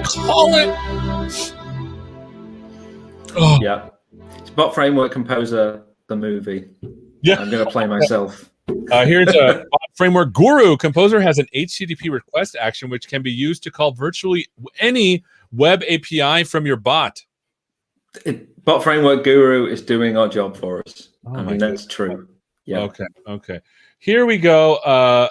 Call it. Oh. Yeah. It's Bot Framework Composer, the movie. Yeah. I'm going to play myself. Here's a Bot framework guru, Composer has an HTTP request action which can be used to call virtually any web API from your bot. Bot Framework Guru is doing our job for us. Oh, I my mean, that's true. Yeah. Okay. Here we go.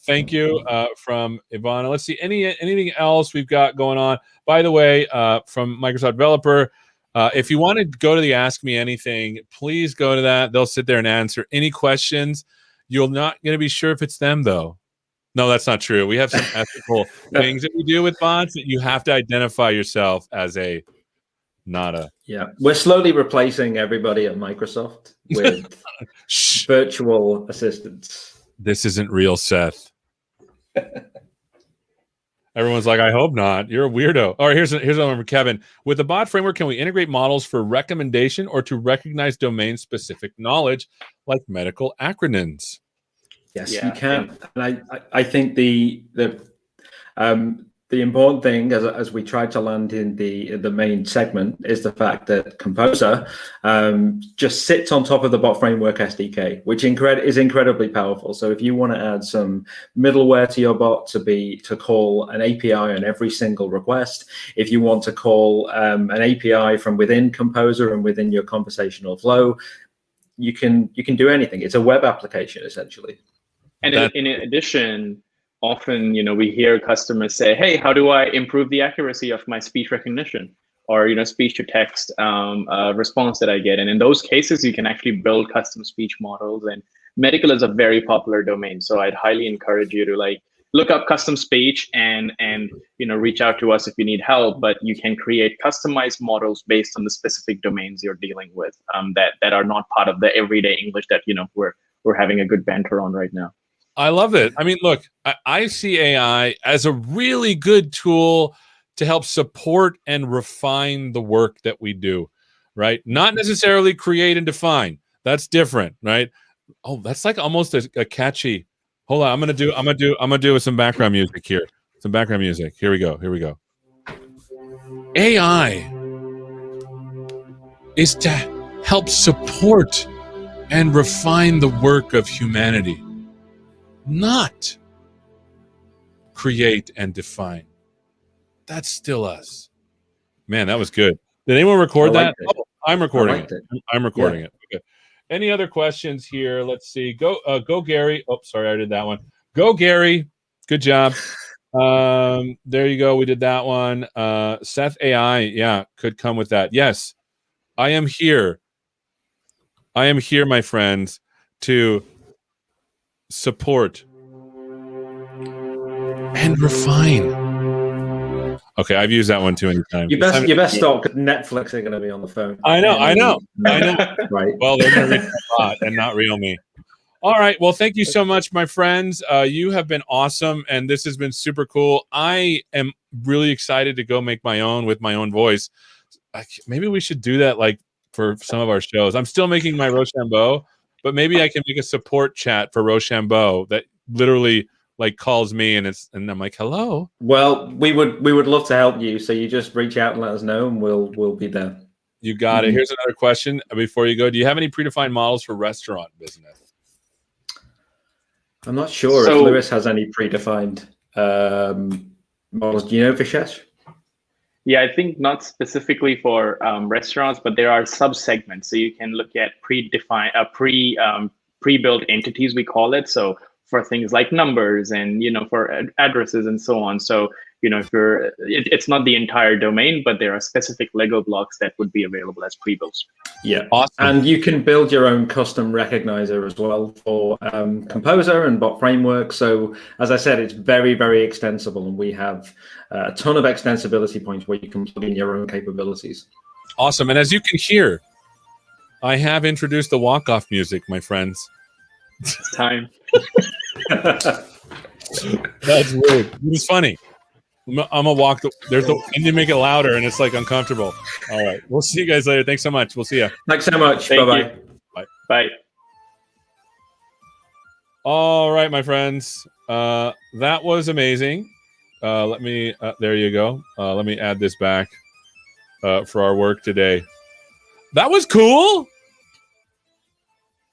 Thank you from Ivana. Let's see anything else we've got going on. By the way, from Microsoft Developer, if you want to go to the Ask Me Anything, please go to that. They'll sit there and answer any questions. You're not going to be sure if it's them, though. No, that's not true. We have some ethical things that we do with bots that you have to identify yourself as a not a. Yeah, we're slowly replacing everybody at Microsoft with virtual assistants. This isn't real, Seth. Everyone's like, I hope not. You're a weirdo. All right, here's another one from Kevin. With the bot framework, can we integrate models for recommendation or to recognize domain-specific knowledge, like medical acronyms? Yes, you can. And I think the important thing, as we try to land in the main segment, is the fact that Composer just sits on top of the Bot Framework SDK, which is incredibly powerful. So if you want to add some middleware to your bot to call an API on every single request, if you want to call an API from within Composer and within your conversational flow, you can do anything. It's a web application essentially. And in addition, often, we hear customers say, hey, how do I improve the accuracy of my speech recognition or, speech to text response that I get? And in those cases, you can actually build custom speech models. And medical is a very popular domain. So I'd highly encourage you to look up custom speech and reach out to us if you need help. But you can create customized models based on the specific domains you're dealing with that are not part of the everyday English that, we're having a good banter on right now. I love it. I mean, look, I see AI as a really good tool to help support and refine the work that we do, right? Not necessarily create and define. That's different, right? Oh, that's like almost a catchy. Hold on, I'm gonna do with some background music here. Some background music. Here we go. AI is to help support and refine the work of humanity. Not create and define. That's still us. Man, that was good. Did anyone record that? Oh, I'm recording it. I'm recording it. Okay. Any other questions here? Let's see. Go Gary. Oh, sorry, I did that one. Go Gary. Good job. There you go. We did that one. Seth AI, yeah, could come with that. Yes, I am here. My friends, to support and refine. Okay, I've used that one too many times. You best stop, because Netflix are going to be on the phone. I know. Right. Well, they're going to read a lot and not real me. All right. Well, thank you so much, my friends. You have been awesome, and this has been super cool. I am really excited to go make my own with my own voice. Maybe we should do that for some of our shows. I'm still making my Roshambo, but maybe I can make a support chat for Roshambo that literally calls me and I'm like, hello. Well, we would love to help you. So you just reach out and let us know, and we'll be there. You got it. Here's another question before you go. Do you have any predefined models for restaurant business? I'm not sure if Lewis has any predefined models. Do you know, Vishesh? Yeah, I think not specifically for restaurants, but there are sub-segments. So you can look at predefined, pre-built entities, we call it. So for things like numbers and, for addresses and so on. So, if it's not the entire domain, but there are specific Lego blocks that would be available as pre-builts. Yeah, awesome. And you can build your own custom recognizer as well for Composer and Bot Framework. So as I said, it's very, very extensible, and we have a ton of extensibility points where you can plug in your own capabilities. Awesome. And as you can hear, I have introduced the walk-off music, my friends. It's time. That's weird. It's funny. I'm gonna walk. And you make it louder, and it's uncomfortable. All right. We'll see you guys later. Thanks so much. We'll see you. Thanks so much. Bye-bye. Bye. All right, my friends. That was amazing. Let me. There you go. Let me add this back for our work today. That was cool.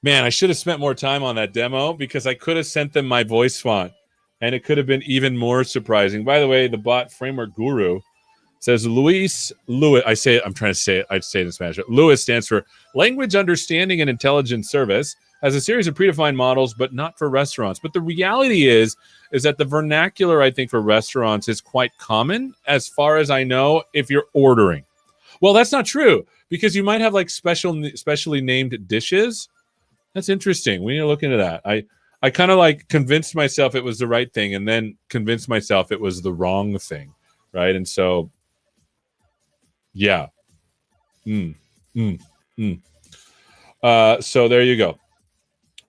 Man, I should have spent more time on that demo because I could have sent them my voice font and it could have been even more surprising. By the way, the bot framework guru says Luis, I say it, I'm trying to say it, I'd say it in Spanish. Luis stands for Language Understanding and Intelligence Service, has a series of predefined models, but not for restaurants. But the reality is that the vernacular, I think, for restaurants is quite common, as far as I know, if you're ordering. Well, that's not true, because you might have like specially named dishes. That's interesting. We need to look into that. I kind of like convinced myself it was the right thing and then convinced myself it was the wrong thing, right? And so, yeah. So there you go.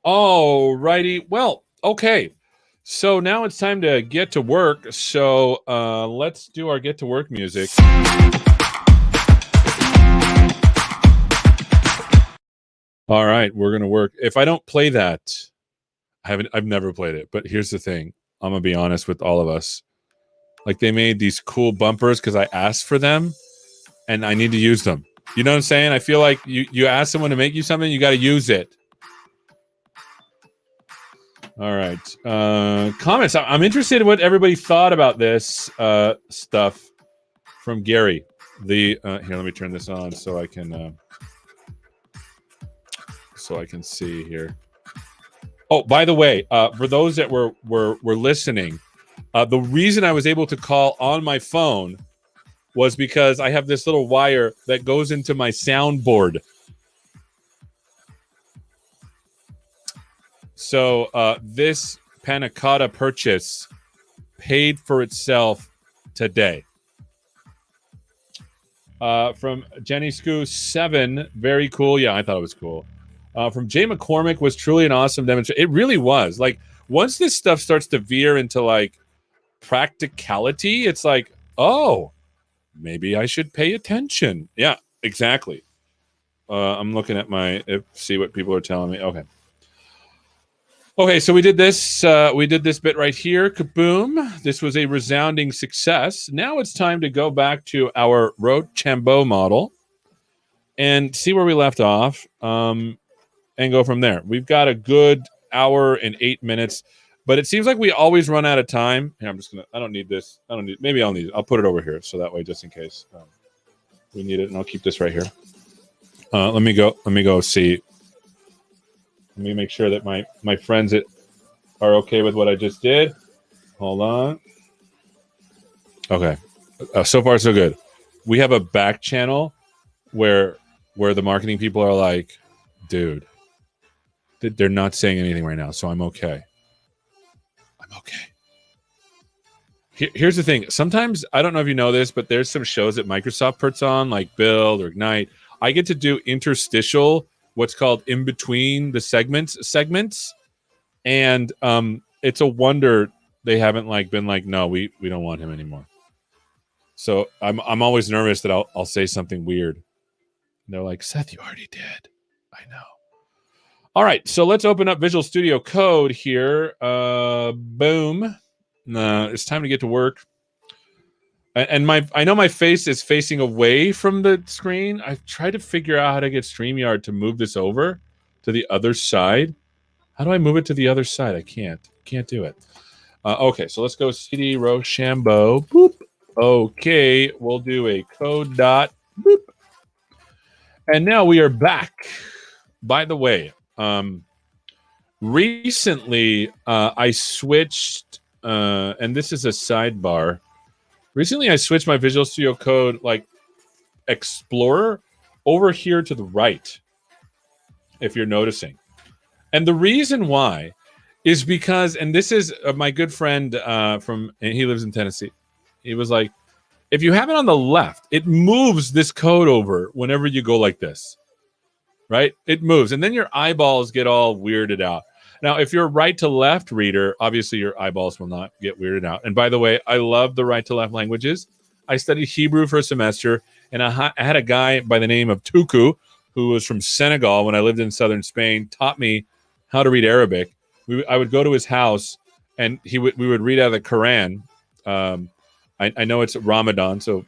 All righty. Well, okay. So now it's time to get to work. So let's do our get to work music. All right, we're gonna work. If I don't play that, I've never played it. But here's the thing: I'm gonna be honest with all of us. Like, they made these cool bumpers because I asked for them, and I need to use them. You know what I'm saying? I feel like you ask someone to make you something, you got to use it. All right. Comments. I'm interested in what everybody thought about this stuff from Gary. Here, let me turn this on so I can see here. Oh, by the way, for those that were listening, the reason I was able to call on my phone was because I have this little wire that goes into my soundboard. So this panna cotta purchase paid for itself today. From Jenny Scoo 7, very cool. Yeah, I thought it was cool. From Jay McCormick, was truly an awesome demonstration. It really was. Like, once this stuff starts to veer into like practicality, it's like, oh, maybe I should pay attention. Yeah, exactly. I'm looking at see what people are telling me. Okay, so we did this bit right here. Kaboom. This was a resounding success. Now it's time to go back to our Roshambo model and see where we left off, and go from there. We've got a good hour and 8 minutes, but it seems like we always run out of time. Here, I don't need this. Maybe I'll need it. I'll put it over here so that way, just in case we need it, and I'll keep this right here. Let me go see. Let me make sure that my friends are okay with what I just did. Hold on. Okay. So far, so good. We have a back channel where the marketing people are like, dude, they're not saying anything right now, so I'm okay. I'm okay. Here's the thing. Sometimes, I don't know if you know this, but there's some shows that Microsoft puts on, like Build or Ignite. I get to do interstitial, what's called in between the segments, and it's a wonder they haven't been like, no, we don't want him anymore. So I'm always nervous that I'll say something weird. And they're like, Seth, you already did. I know. All right, so let's open up Visual Studio Code here. Boom. It's time to get to work. And I know my face is facing away from the screen. I've tried to figure out how to get StreamYard to move this over to the other side. How do I move it to the other side? I can't do it. Okay, so let's go CD Roshambo. Boop. Okay, we'll do a code dot. Boop. And now we are back. By the way, recently I switched, and this is a sidebar. Recently, I switched my Visual Studio Code Explorer over here to the right, if you're noticing. And the reason why is because, and this is my good friend and he lives in Tennessee. He was like, if you have it on the left, it moves this code over whenever you go like this, right? It moves, and then your eyeballs get all weirded out. Now, if you're right to left reader, obviously your eyeballs will not get weirded out. And by the way, I love the right to left languages. I studied Hebrew for a semester, and I had a guy by the name of Tuku, who was from Senegal when I lived in southern Spain, taught me how to read Arabic. I would go to his house, and we would read out of the Quran. I know it's Ramadan, so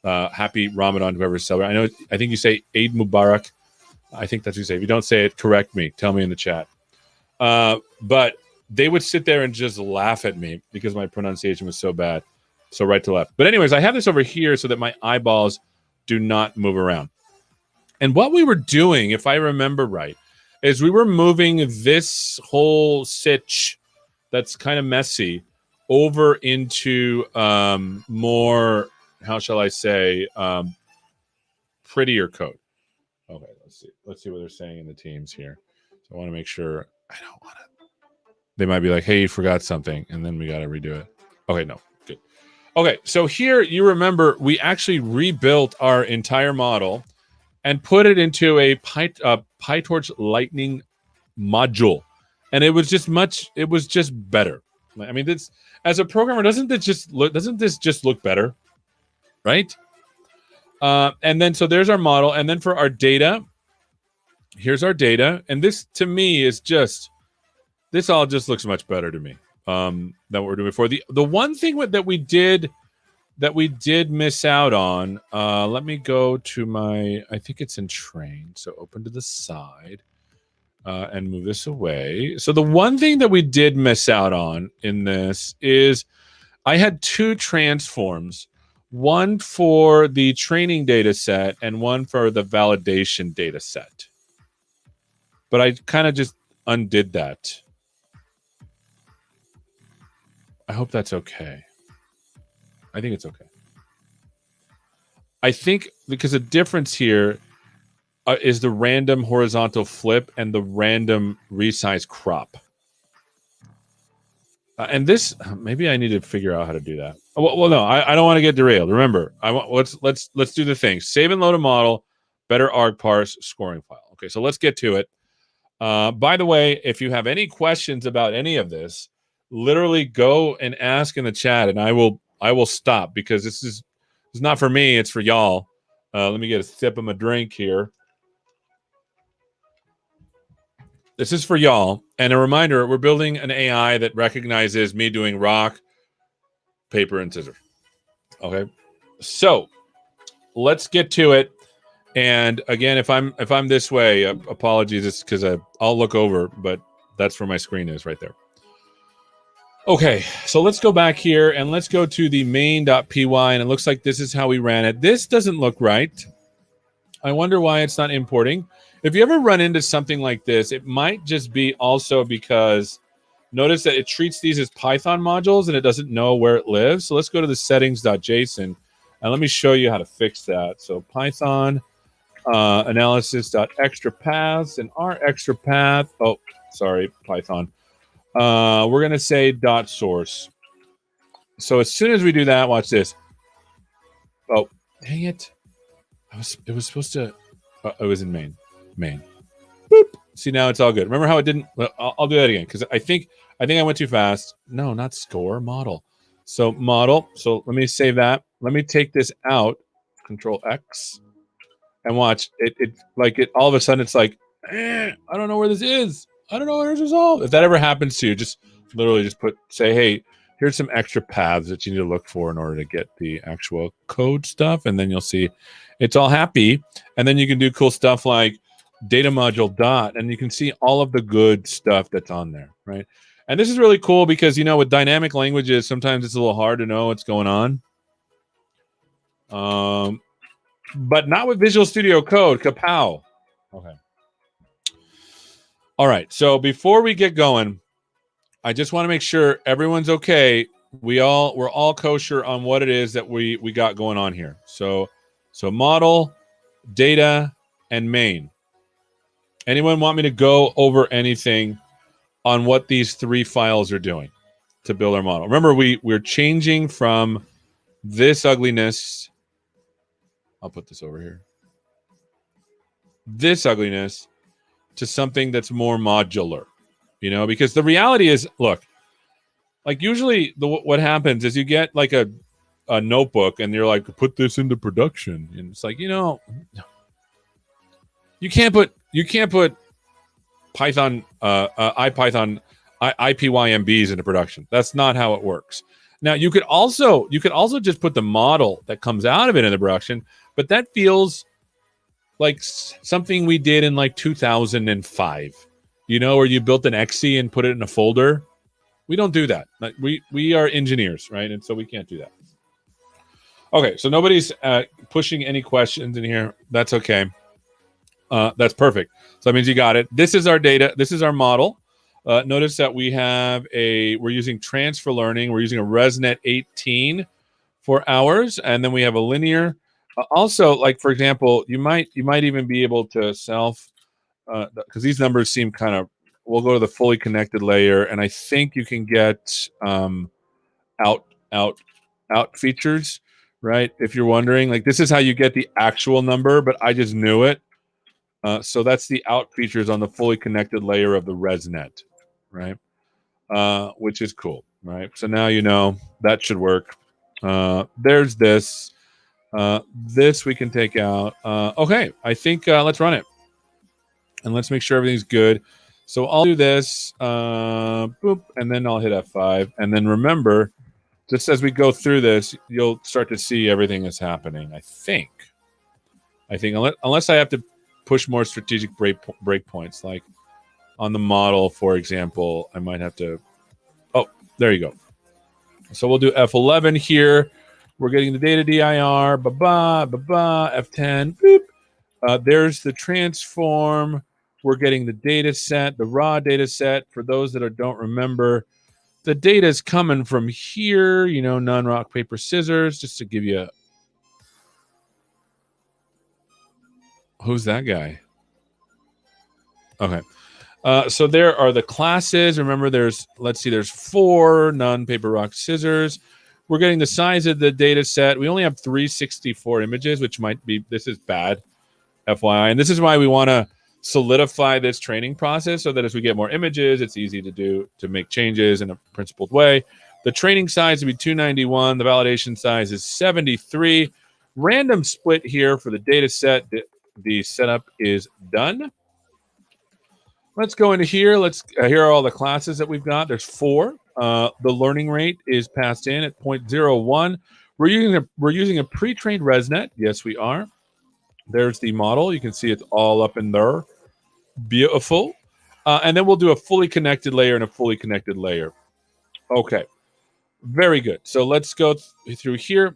happy Ramadan to whoever celebrates. I think you say Eid Mubarak. I think that's what you say. If you don't say it, correct me. Tell me in the chat. But they would sit there and just laugh at me because my pronunciation was so bad. So right to left. But anyways, I have this over here so that my eyeballs do not move around. And what we were doing, if I remember right, is we were moving this whole sitch that's kind of messy over into more, how shall I say, prettier code. Okay, let's see what they're saying in the teams here. So I want to make sure. I don't want to. They might be like, hey, you forgot something, and then we got to redo it. Okay, no, good. Okay, so here you remember we actually rebuilt our entire model and put it into a PyTorch Lightning module, and it was just better. I mean, this as a programmer, doesn't this just look better, right? And then so there's our model, and then for our data, here's our data, and this to me is just. This all just looks much better to me than what we were doing before. The one thing that we did miss out on. Let me go to my. I think it's in train. So open to the side and move this away. So the one thing that we did miss out on in this is I had two transforms, one for the training data set and one for the validation data set. But I kind of just undid that. I hope that's okay. I think it's okay. I think because the difference here is the random horizontal flip and the random resize crop. And this, maybe I need to figure out how to do that. Well, no, I don't want to get derailed. Remember, let's do the thing. Save and load a model, better arg parse, scoring file. Okay, so let's get to it. By the way, if you have any questions about any of this, literally go and ask in the chat, and I will stop because this is not for me. It's for y'all. Let me get a sip of my drink here. This is for y'all. And a reminder, we're building an AI that recognizes me doing rock, paper, and scissors. Okay. So let's get to it. And again, if I'm this way, apologies. It's because I'll look over, but that's where my screen is right there. Okay, so let's go back here and let's go to the main.py, and it looks like this is how we ran it. This doesn't look right. I wonder why it's not importing. If you ever run into something like this, it might just be also because notice that it treats these as Python modules and it doesn't know where it lives. So let's go to the settings.json and let me show you how to fix that. So Python analysis.extra paths, and our extra path, oh, sorry, Python. We're going to say dot source. So as soon as we do that, watch this. Oh, dang it. It was supposed to, it was in main. Boop. See, now it's all good. Remember how it didn't, well, I'll do that again because I think I went too fast. No, not score, model. So model. So let me save that. Let me take this out, Control X, and watch it all of a sudden it's like, I don't know where this is. I don't know where it's resolved. If that ever happens to you, just literally just say, hey, here's some extra paths that you need to look for in order to get the actual code stuff. And then you'll see it's all happy. And then you can do cool stuff like data module dot, and you can see all of the good stuff that's on there, right? And this is really cool because, with dynamic languages, sometimes it's a little hard to know what's going on. But not with Visual Studio Code. Kapow. Okay. All right. So before we get going, I just want to make sure everyone's okay. We're all kosher on what it is that we got going on here. So model, data, and main. Anyone want me to go over anything on what these three files are doing to build our model? Remember, we're changing from this ugliness. I'll put this over here. This ugliness to something that's more modular, because the reality is, look, like usually what happens is you get like a notebook and you're like, put this into production. And it's like, you can't put Python, IPython, IPYMBs into production. That's not how it works. Now you could also just put the model that comes out of it into production, but that feels like something we did in like 2005, you know, where you built an exe and put it in a folder. We don't do that. Like, we are engineers, right? And so we can't do that. Okay, so nobody's pushing any questions in here. That's okay. That's perfect. So that means you got it. This is our data. This is our model. Notice that we're using transfer learning. We're using a ResNet 18 for ours, and then we have a linear. Also, like for example, you might even be able to because these numbers seem kind of. We'll go to the fully connected layer, and I think you can get out features, right? If you're wondering, like this is how you get the actual number, but I just knew it. So that's the out features on the fully connected layer of the ResNet, right? Which is cool, right? So now you know that should work. There's this. This we can take out. Okay, I think let's run it. And let's make sure everything's good. So I'll do this, boop, and then I'll hit F5. And then remember, just as we go through this, you'll start to see everything that's happening, I think unless I have to push more strategic breakpoints, like on the model, for example, I might have to. Oh, there you go. So we'll do F11 here. We're getting the data dir, F10, boop. There's the transform. We're getting the data set, the raw data set. For those that don't remember, the data is coming from here, you know, none, rock, paper, scissors, just to give you who's that guy? Okay. So there are the classes. Remember, there's 4, none, paper, rock, scissors. We're getting the size of the data set. We only have 364 images, which might be, this is bad, FYI. And this is why we want to solidify this training process so that as we get more images, it's easy to make changes in a principled way. The training size would be 291. The validation size is 73. Random split here for the data set. The setup is done. Let's go into here. Here are all the classes that we've got. There's 4. The learning rate is passed in at 0.01. We're using a pre-trained ResNet. Yes, we are. There's the model. You can see it's all up in there. Beautiful. And then we'll do a fully connected layer and a fully connected layer. Okay. Very good. So let's go through here.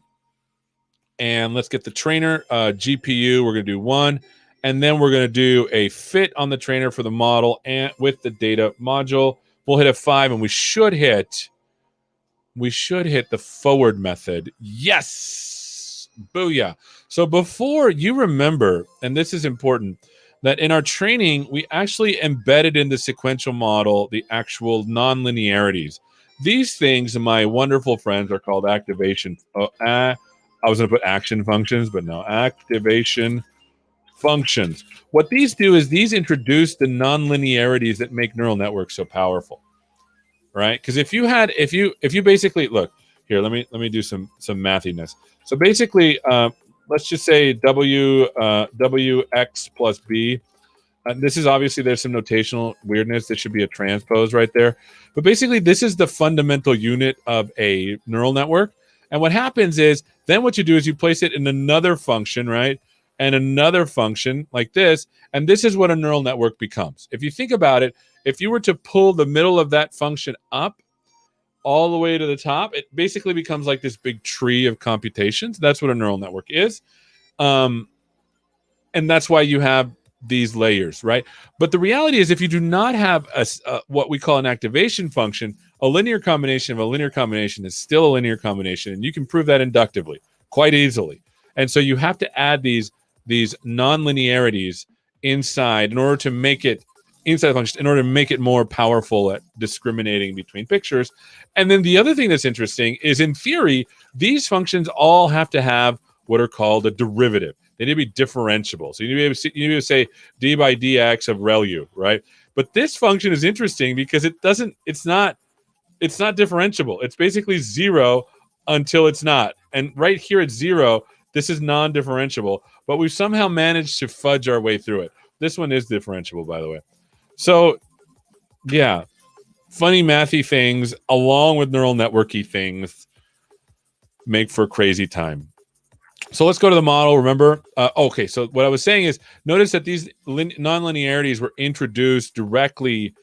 And let's get the trainer GPU. We're going to do 1. And then we're going to do a fit on the trainer for the model and with the data module. We'll hit F5 and we should hit the forward method. Yes. Booyah. So before, you remember, and this is important, that in our training, we actually embedded in the sequential model the actual non-linearities. These things, my wonderful friends, are called activation. I was going to put action functions, but no, activation functions. What these do is these introduce the non-linearities that make neural networks so powerful, right? Because if you basically look here, let me do some mathiness. So basically, let's just say wx plus b. This is obviously, there's some notational weirdness. This should be a transpose right there. But basically, this is the fundamental unit of a neural network. And what happens is, then what you do is you place it in another function, right? And another function like this. And this is what a neural network becomes. If you think about it, if you were to pull the middle of that function up all the way to the top, it basically becomes like this big tree of computations. That's what a neural network is. And that's why you have these layers, right? But the reality is, if you do not have what we call an activation function, a linear combination of a linear combination is still a linear combination, and you can prove that inductively quite easily. And so you have to add these non-linearities inside in order to make it inside the function, in order to make it more powerful at discriminating between pictures. And then the other thing that's interesting is, in theory, these functions all have to have what are called a derivative. They need to be differentiable. So you need to be able to say d by dx of ReLU, right? But this function is interesting because it's not differentiable. It's basically 0 until it's not. And right here at 0, this is non-differentiable, but we've somehow managed to fudge our way through it. This one is differentiable, by the way. So yeah, funny mathy things along with neural networky things make for crazy time. So let's go to the model. Remember, okay. So what I was saying is, notice that these non-linearities were introduced directly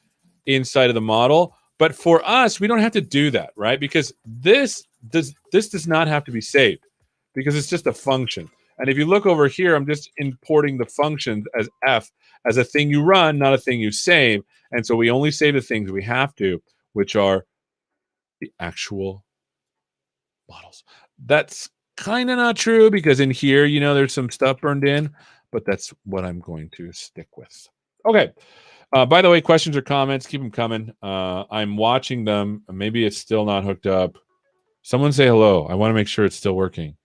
inside of the model. But for us, we don't have to do that, right? Because this does not have to be saved because it's just a function. And if you look over here, I'm just importing the functions as f as a thing you run, not a thing you save. And so we only save the things we have to, which are the actual models. That's kind of not true because in here, you know, there's some stuff burned in, but that's what I'm going to stick with. Okay. By the way, questions or comments, keep them coming. I'm watching them. Maybe it's still not hooked up. Someone say hello. I want to make sure it's still working.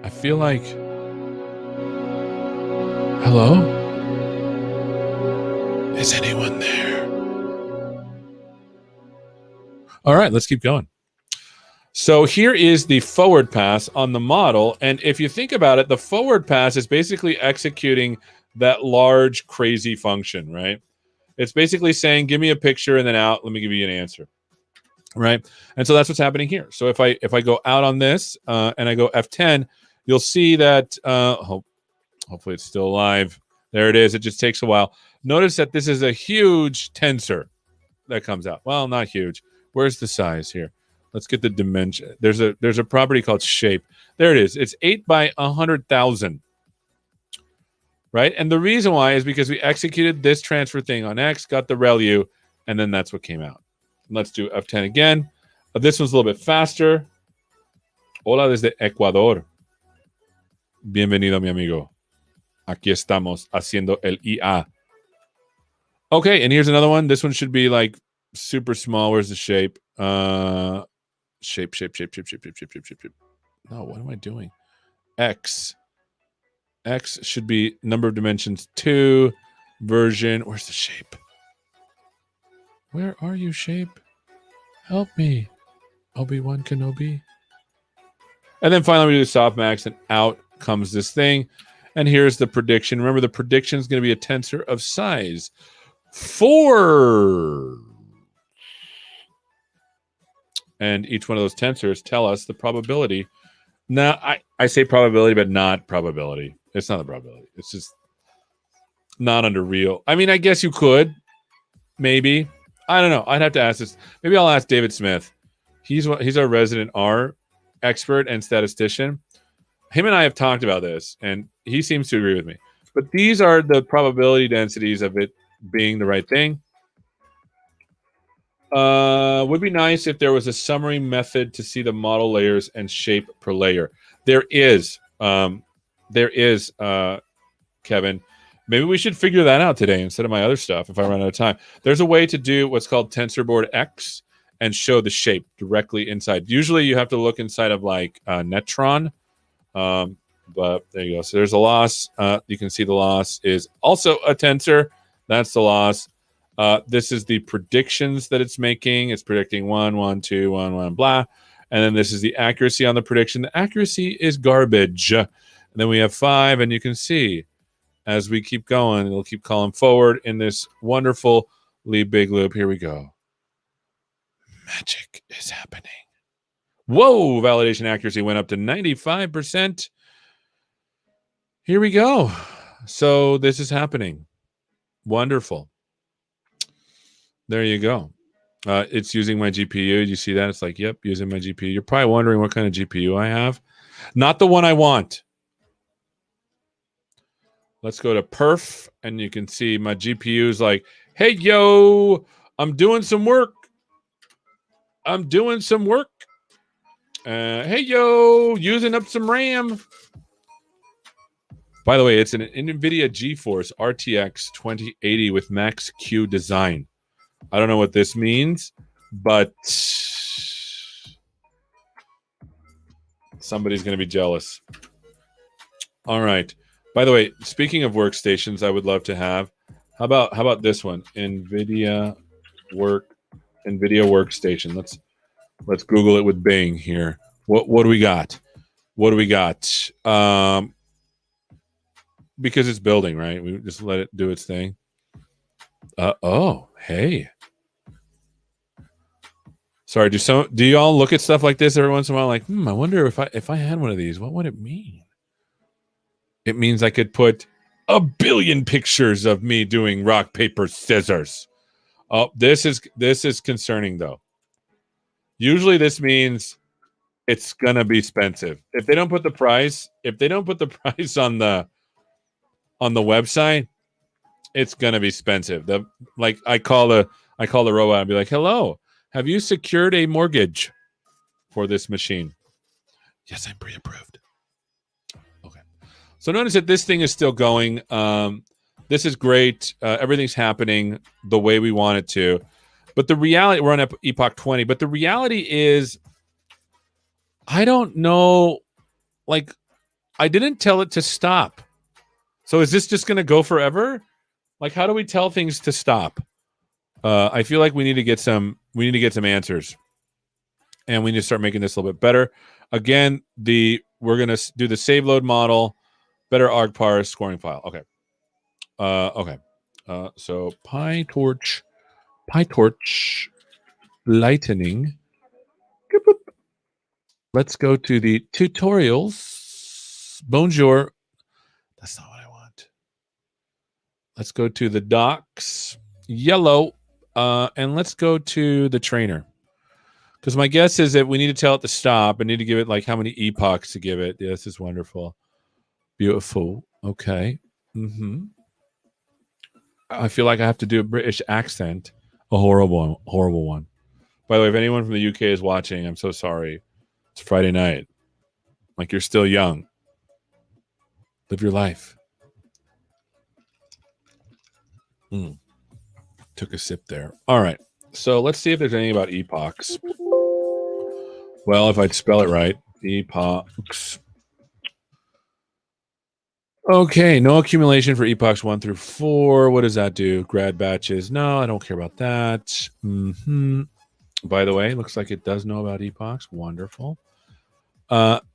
I feel like... Hello? Is anyone there? All right, let's keep going. So here is the forward pass on the model. And if you think about it, the forward pass is basically executing that large, crazy function, right? It's basically saying, give me a picture and then out, let me give you an answer, right? And so that's what's happening here. So if I go out on this and I go F10, you'll see that, hopefully it's still alive. There it is. It just takes a while. Notice that this is a huge tensor that comes out. Well, not huge. Where's the size here? Let's get the dimension. There's a property called shape. There it is. It's 8 by 100,000. Right? And the reason why is because we executed this transfer thing on X, got the ReLU, and then that's what came out. Let's do F10 again. This one's a little bit faster. Hola desde Ecuador. Bienvenido, mi amigo. Aquí estamos haciendo el IA. Okay, and here's another one. This one should be like super small. Where's the shape? Shape. No, what am I doing? X should be number of dimensions 2, version. Where's the shape? Where are you, shape? Help me. Obi-Wan Kenobi. And then finally we do softmax and out comes this thing. And here's the prediction. Remember, the prediction is going to be a tensor of size 4. And each one of those tensors tell us the probability. Now, I say probability, but not probability. It's not a probability. It's just not under real. I mean, I guess you could. Maybe. I don't know. I'd have to ask this. Maybe I'll ask David Smith. He's our resident R expert and statistician. Him and I have talked about this, and he seems to agree with me. But these are the probability densities of it being the right thing. Would be nice if there was a summary method to see the model layers and shape per layer. There is, Kevin. Maybe we should figure that out today instead of my other stuff if I run out of time. There's a way to do what's called TensorBoard X and show the shape directly inside. Usually you have to look inside of like Netron, but there you go. So there's a loss. You can see the loss is also a tensor. That's the loss. This is the predictions that it's making. It's predicting 1, 1, 2, 1, 1, blah. And then this is the accuracy on the prediction. The accuracy is garbage. And then we have 5, and you can see as we keep going, it'll keep calling forward in this wonderfully big loop. Here we go. Magic is happening. Whoa, validation accuracy went up to 95%. Here we go. So this is happening. Wonderful. There you go. It's using my GPU. You see that? It's like, yep, using my GPU. You're probably wondering what kind of GPU I have. Not the one I want. Let's go to perf, and you can see my GPU is like, hey, yo, I'm doing some work. Hey, yo, using up some RAM. By the way, it's an NVIDIA GeForce RTX 2080 with Max Q design. I don't know what this means, but somebody's going to be jealous. All right. By the way, speaking of workstations, I would love to have. How about this one? NVIDIA workstation. Let's Google it with Bing here. What do we got? Because it's building, right? We just let it do its thing. Oh, hey. Sorry, do y'all look at stuff like this every once in a while? Like, I wonder if I had one of these, what would it mean? It means I could put 1 billion pictures of me doing rock, paper, scissors. Oh, this is concerning though. Usually this means it's gonna be expensive. If they don't put the price on the website, it's gonna be expensive. I call the robot and be like, "Hello, have you secured a mortgage for this machine?" Yes, I'm pre-approved. Okay. So notice that this thing is still going. This is great. Everything's happening the way we want it to. But the reality, we're on Epoch 20, but the reality is, I don't know, like, I didn't tell it to stop. So is this just going to go forever? Like, how do we tell things to stop? I feel like we need to get some answers. And we need to start making this a little bit better. Again, we're going to do the save load model, better argparse scoring file. Okay. Okay. So PyTorch Lightning. Let's go to the tutorials. Bonjour. That's not what I want. Let's go to the docs. Yellow. And let's go to the trainer. Because my guess is that we need to tell it to stop. I need to give it like how many epochs to give it. Yeah, this is wonderful. Beautiful. Okay. I feel like I have to do a British accent. A horrible one. By the way, if anyone from the UK is watching, I'm so sorry. It's Friday night. Like, you're still young. Live your life. Took a sip there. All right. So let's see if there's anything about epochs. Well, if I'd spell it right. Epochs. Okay, no accumulation for epochs 1 through 4. What does that do? Grad batches. No, I don't care about that. By the way, looks like it does know about epochs. Wonderful.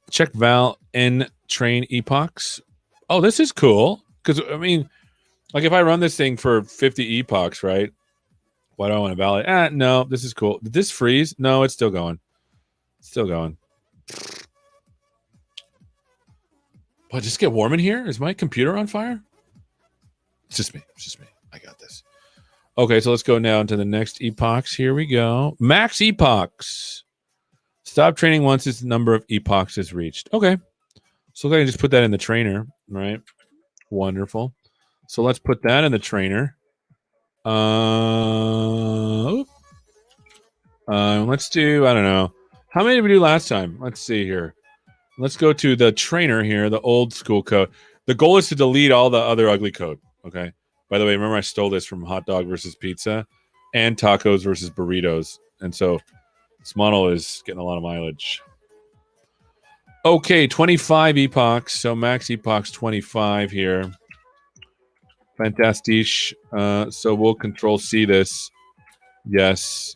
Check val n train epochs. Oh, this is cool. Because, I mean, like if I run this thing for 50 epochs, right? Why do I want to validate? No, this is cool. Did this freeze? No, it's still going. Still going. What, just get warm in here? Is my computer on fire? It's just me. I got this. Okay, so let's go now into the next epochs. Here we go. Max epochs. Stop training once its number of epochs is reached. Okay. So I can just put that in the trainer, right? Wonderful. So let's put that in the trainer. Let's do, I don't know. How many did we do last time? Let's see here. Let's go to the trainer here, the old school code. The goal is to delete all the other ugly code, okay? By the way, remember I stole this from hot dog versus pizza and tacos versus burritos. And so this model is getting a lot of mileage. Okay, 25 epochs. So max epochs 25 here. Fantastic. So we'll control C this. Yes.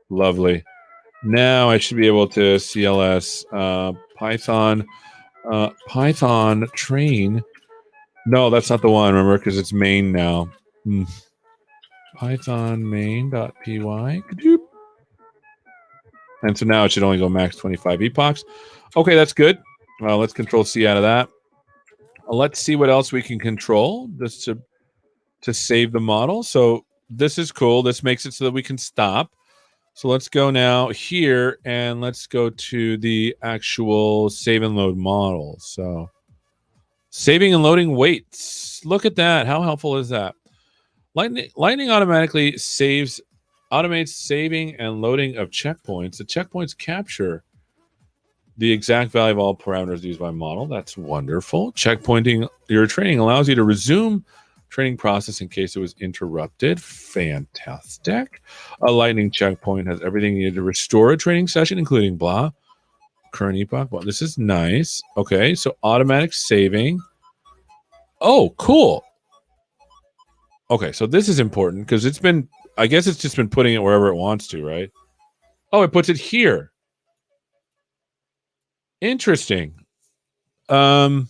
Lovely. Now I should be able to CLS Python train. No, that's not the one, remember, because it's main now. Python main.py. And so now it should only go max 25 epochs. Okay, that's good. Let's control C out of that. Let's see what else we can control just to save the model. So this is cool. This makes it so that we can stop. So let's go now here and let's go to the actual save and load model. So saving and loading weights. Look at that. How helpful is that? Lightning automatically automates saving and loading of checkpoints. The checkpoints capture the exact value of all parameters used by model. That's wonderful. Checkpointing your training allows you to resume training process in case it was interrupted. Fantastic. A lightning checkpoint has everything needed to restore a training session, including blah. Current epoch. Well, this is nice. Okay, so automatic saving. Oh, cool. Okay, so this is important because it's been, I guess it's just been putting it wherever it wants to, right? Oh, it puts it here. Interesting. I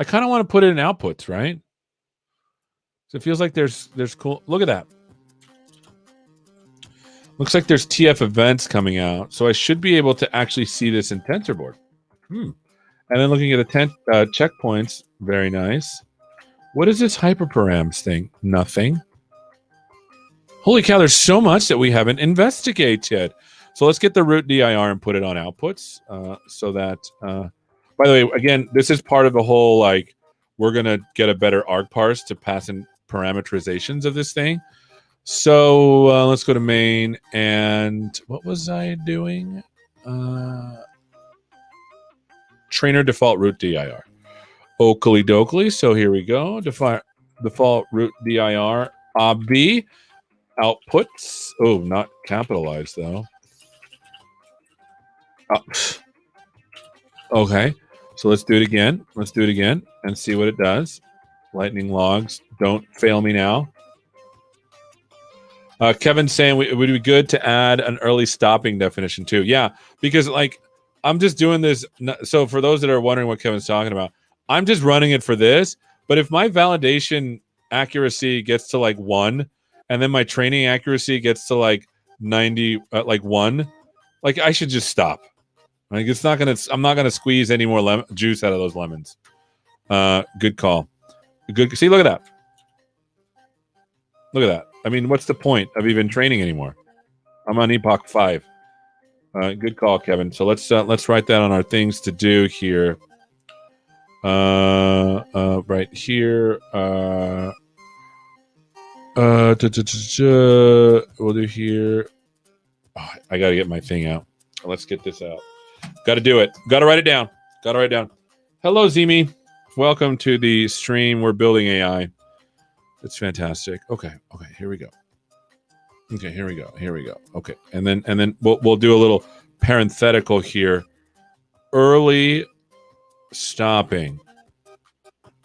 kind of want to put it in outputs, right? So it feels like there's cool. Look at that. Looks like there's TF events coming out, so I should be able to actually see this in TensorBoard. And then looking at the checkpoints, very nice. What is this hyperparams thing? Nothing. Holy cow, there's so much that we haven't investigated. So let's get the root dir and put it on outputs so that, by the way, again, this is part of the whole, like, we're going to get a better arg parse to pass in parameterizations of this thing. So let's go to main. And what was I doing? Trainer default root dir. Oakley dokley. So here we go. Default root dir ob outputs. Oh, not capitalized though. Okay. So let's do it again. Let's do it again and see what it does. Lightning logs. Don't fail me now. Kevin's saying it would be good to add an early stopping definition too. Yeah, because like I'm just doing this. So for those that are wondering what Kevin's talking about, I'm just running it for this. But if my validation accuracy gets to like 1, and then my training accuracy gets to like 90, like 1, like I should just stop. Like it's not gonna. I'm not gonna squeeze any more juice out of those lemons. Good call. Good. See, look at that. Look at that. I mean, what's the point of even training anymore? I'm on Epoch 5. Good call, Kevin. So let's write that on our things to do here. Right here. We'll do here. Oh, I gotta get my thing out. Let's get this out. Got to do it. Got to write it down. Hello, Zimi. Welcome to the stream. We're building AI. It's fantastic. Okay. Here we go. Okay. And then we'll do a little parenthetical here. Early stopping.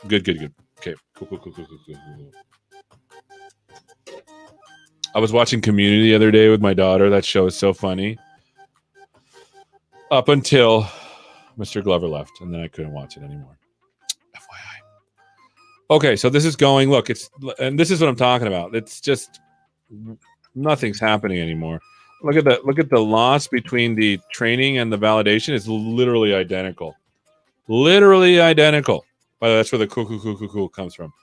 Good. Okay. Cool. I was watching Community the other day with my daughter. That show is so funny. Up until Mr. Glover left, and then I couldn't watch it anymore. FYI. Okay, so this is going. Look, and this is what I'm talking about. It's just nothing's happening anymore. Look at the loss between the training and the validation is literally identical. Literally identical. By the way, that's where the cool comes from.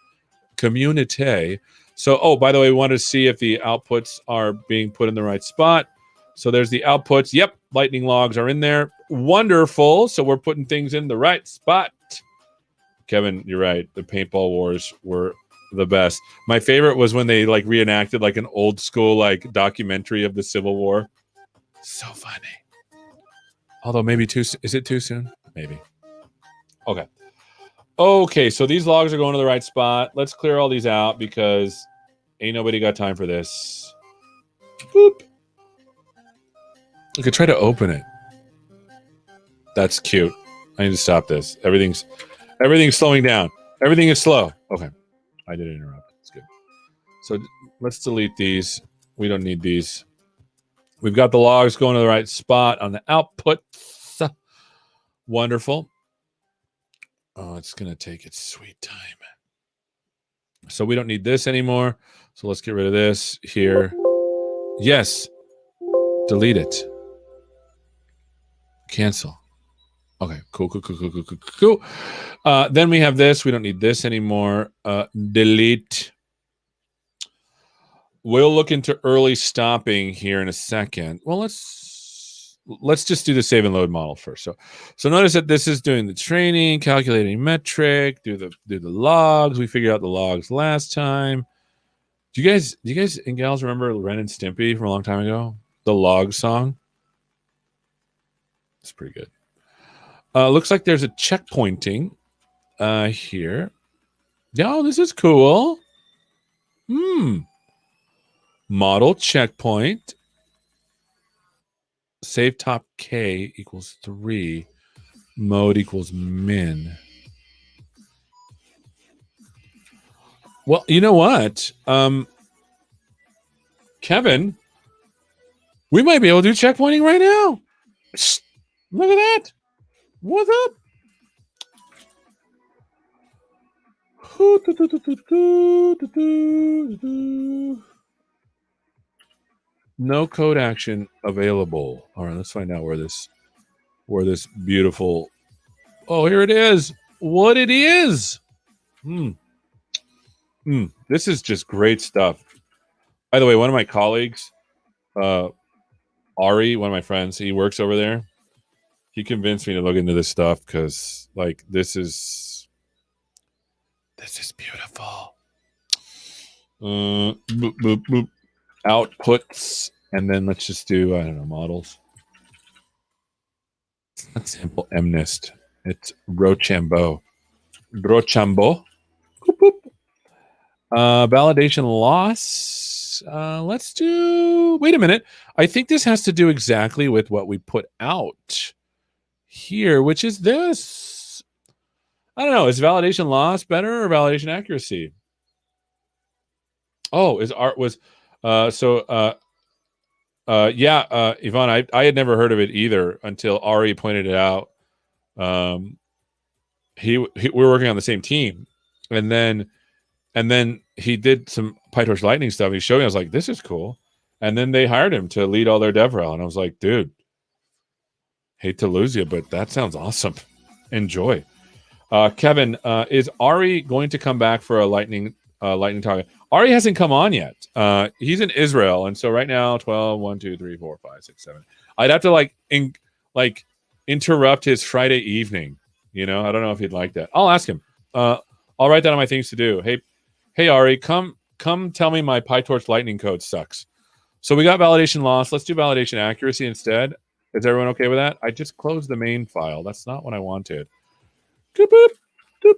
Community. So, oh, by the way, we wanted to see if the outputs are being put in the right spot. So there's the outputs. Yep, lightning logs are in there. Wonderful. So we're putting things in the right spot. Kevin, you're right. The paintball wars were the best. My favorite was when they like reenacted like an old school like documentary of the Civil War. So funny. Although maybe is it too soon? Maybe. Okay, so these logs are going to the right spot. Let's clear all these out because ain't nobody got time for this. Boop. I could try to open it. That's cute. I need to stop this. Everything's slowing down. Everything is slow. Okay. I didn't interrupt. It's good. So let's delete these. We don't need these. We've got the logs going to the right spot on the outputs. Wonderful. Oh, it's going to take its sweet time. So we don't need this anymore. So let's get rid of this here. Yes. Delete it. Cancel. Okay, cool. Then we have this. We don't need this anymore. Delete. We'll look into early stopping here in a second. Well, let's just do the save and load model first. So notice that this is doing the training, calculating metric, do the logs. We figured out the logs last time. Do you guys and gals remember Ren and Stimpy from a long time ago? The log song. It's pretty good. Looks like there's a checkpointing here. Oh, this is cool. Model checkpoint. Save top K equals 3. Mode equals min. Well, you know what? Kevin, we might be able to do checkpointing right now. Look at that. What's up? No code action available. All right, let's find out where this beautiful. Oh, here it is. What it is. This is just great stuff. By the way, one of my colleagues, Ari, one of my friends, he works over there. He convinced me to look into this stuff because, like, this is beautiful. Boop, boop, boop. Outputs, and then let's just do, I don't know, models. It's not simple MNIST. It's Roshambo. Roshambo. Boop, boop. Validation loss. Let's do, wait a minute. I think this has to do exactly with what we put out here, which is this. I don't know. Is validation loss better or validation accuracy? Oh, is art was Yvonne, I had never heard of it either until Ari pointed it out. We were working on the same team, and then he did some PyTorch Lightning stuff. He showed me. I was like, this is cool. And then they hired him to lead all their DevRel, and I was like, dude, hate to lose you, but that sounds awesome. Enjoy. Kevin, is Ari going to come back for a lightning talk? Ari hasn't come on yet. He's in Israel, and so right now, 12, 1, 2, 3, 4, 5, 6, 7. I'd have to interrupt his Friday evening. You know, I don't know if he'd like that. I'll ask him. I'll write that on my things to do. Hey, Ari, come tell me my PyTorch Lightning code sucks. So we got validation loss. Let's do validation accuracy instead. Is everyone okay with that? I just closed the main file. That's not what I wanted. Boop, boop, boop.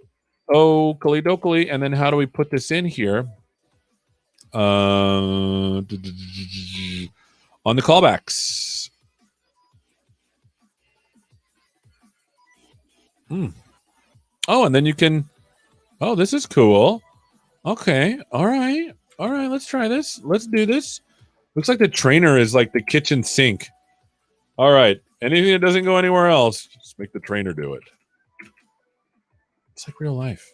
Oh, dokily. And then how do we put this in here? On the callbacks. Oh, and then you can. Oh, this is cool. Okay. All right. Let's try this. Let's do this. Looks like the trainer is like the kitchen sink. All right. Anything that doesn't go anywhere else, just make the trainer do it. It's like real life.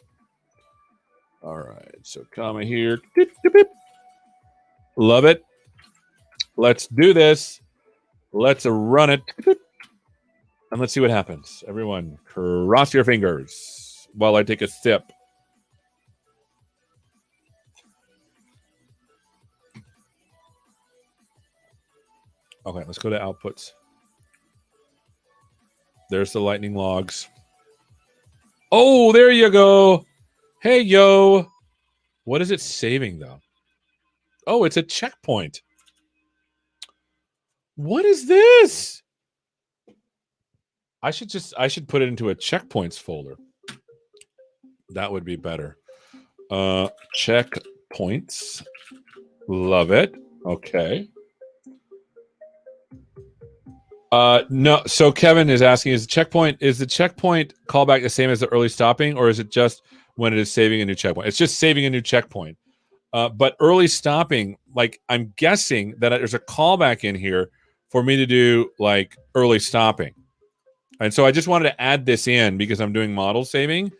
All right. So comma here. Love it. Let's do this. Let's run it. And let's see what happens. Everyone, cross your fingers while I take a sip. Okay, let's go to outputs. There's the lightning logs. Oh, there you go. Hey, yo. What is it saving, though? Oh, it's a checkpoint. What is this? I should put it into a checkpoints folder. That would be better. Checkpoints. Love it. Okay. No. So Kevin is asking, is the checkpoint callback the same as the early stopping, or is it just when it is saving a new checkpoint? It's just saving a new checkpoint. But early stopping, like, I'm guessing that there's a callback in here for me to do like early stopping. And so I just wanted to add this in because I'm doing model saving,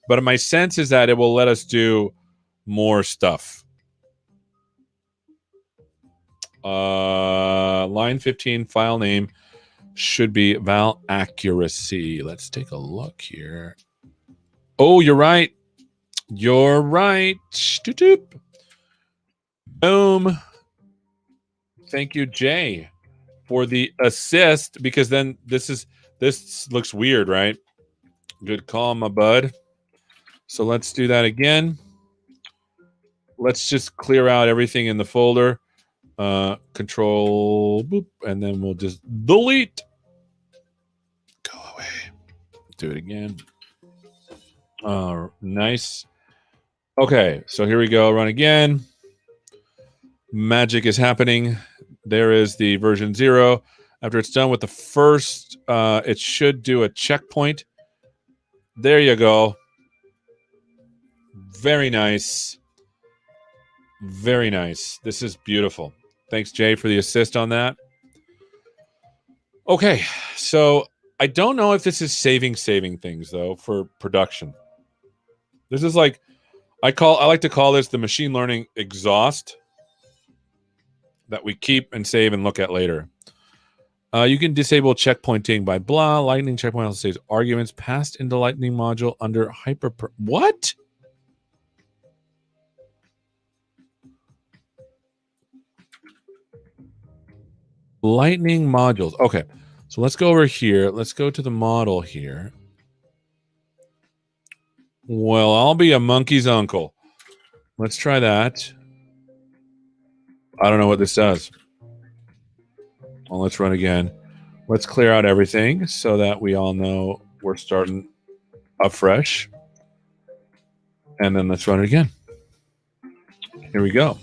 but my sense is that it will let us do more stuff. Line 15 file name should be val accuracy. Let's take a look here. Oh, you're right. You're right. Doop. Boom. Thank you, Jay, for the assist, because then this looks weird, right? Good call, my bud. So let's do that again. Let's just clear out everything in the folder. Control boop, and then we'll just delete. Go away. Do it again. Nice. Okay, so here we go. Run again. Magic is happening. There is the version 0. After it's done with the first, it should do a checkpoint. There you go. Very nice. Very nice. This is beautiful. Thanks, Jay, for the assist on that. Okay, so I don't know if this is saving things, though, for production. This is like, I like to call this the machine learning exhaust. that we keep and save and look at later. You can disable checkpointing by blah. Lightning checkpoint also saves arguments passed into Lightning module under hyper. What? Lightning modules. Okay, so let's go over here. Let's go to the model here. Well, I'll be a monkey's uncle. Let's try that. I don't know what this does. Well, let's run again. Let's clear out everything so that we all know we're starting afresh. And then let's run it again. Here we go.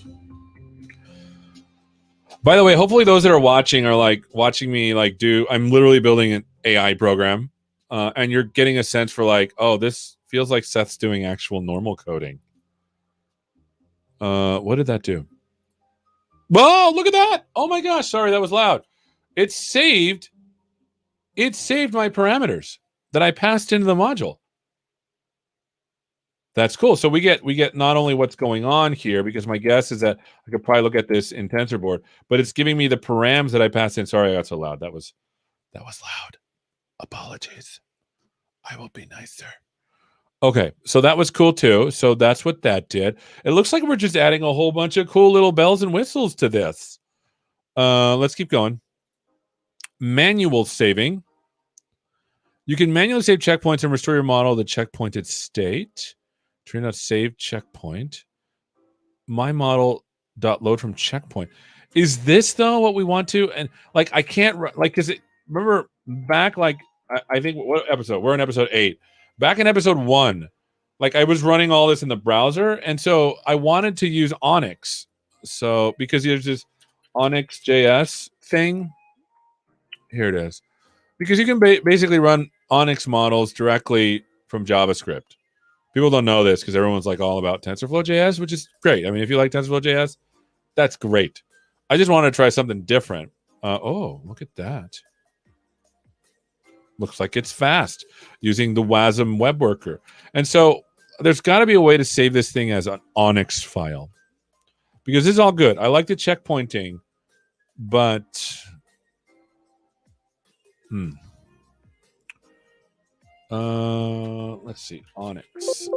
By the way, hopefully those that are watching are like watching me like do. I'm literally building an AI program, and you're getting a sense for like, oh, this feels like Seth's doing actual normal coding. What did that do? Whoa! Look at that! Oh my gosh! Sorry, that was loud. It saved. It saved my parameters that I passed into the module. That's cool. So we get not only what's going on here, because my guess is that I could probably look at this in TensorBoard, but it's giving me the params that I passed in. Sorry, I got so loud. That was loud. Apologies. I will be nicer. Okay, so that was cool too. So that's what that did. It looks like we're just adding a whole bunch of cool little bells and whistles to this. Let's keep going. Manual saving. You can manually save checkpoints and restore your model to the checkpointed state. Turn out save checkpoint. My model dot load from checkpoint. Is this though what we want to? And like I can't like because remember back like I think what episode? We're in episode 8. Back in episode 1, like I was running all this in the browser, and so I wanted to use Onyx. So because there's this Onyx.js thing. Here it is. Because you can basically run Onyx models directly from JavaScript. People don't know this because everyone's like all about TensorFlow.js, which is great. I mean, if you like TensorFlow.js, that's great. I just want to try something different. Oh, look at that. Looks like it's fast using the WASM web worker. And so there's got to be a way to save this thing as an Onyx file. Because this is all good. I like the checkpointing, but... let's see, Onyx.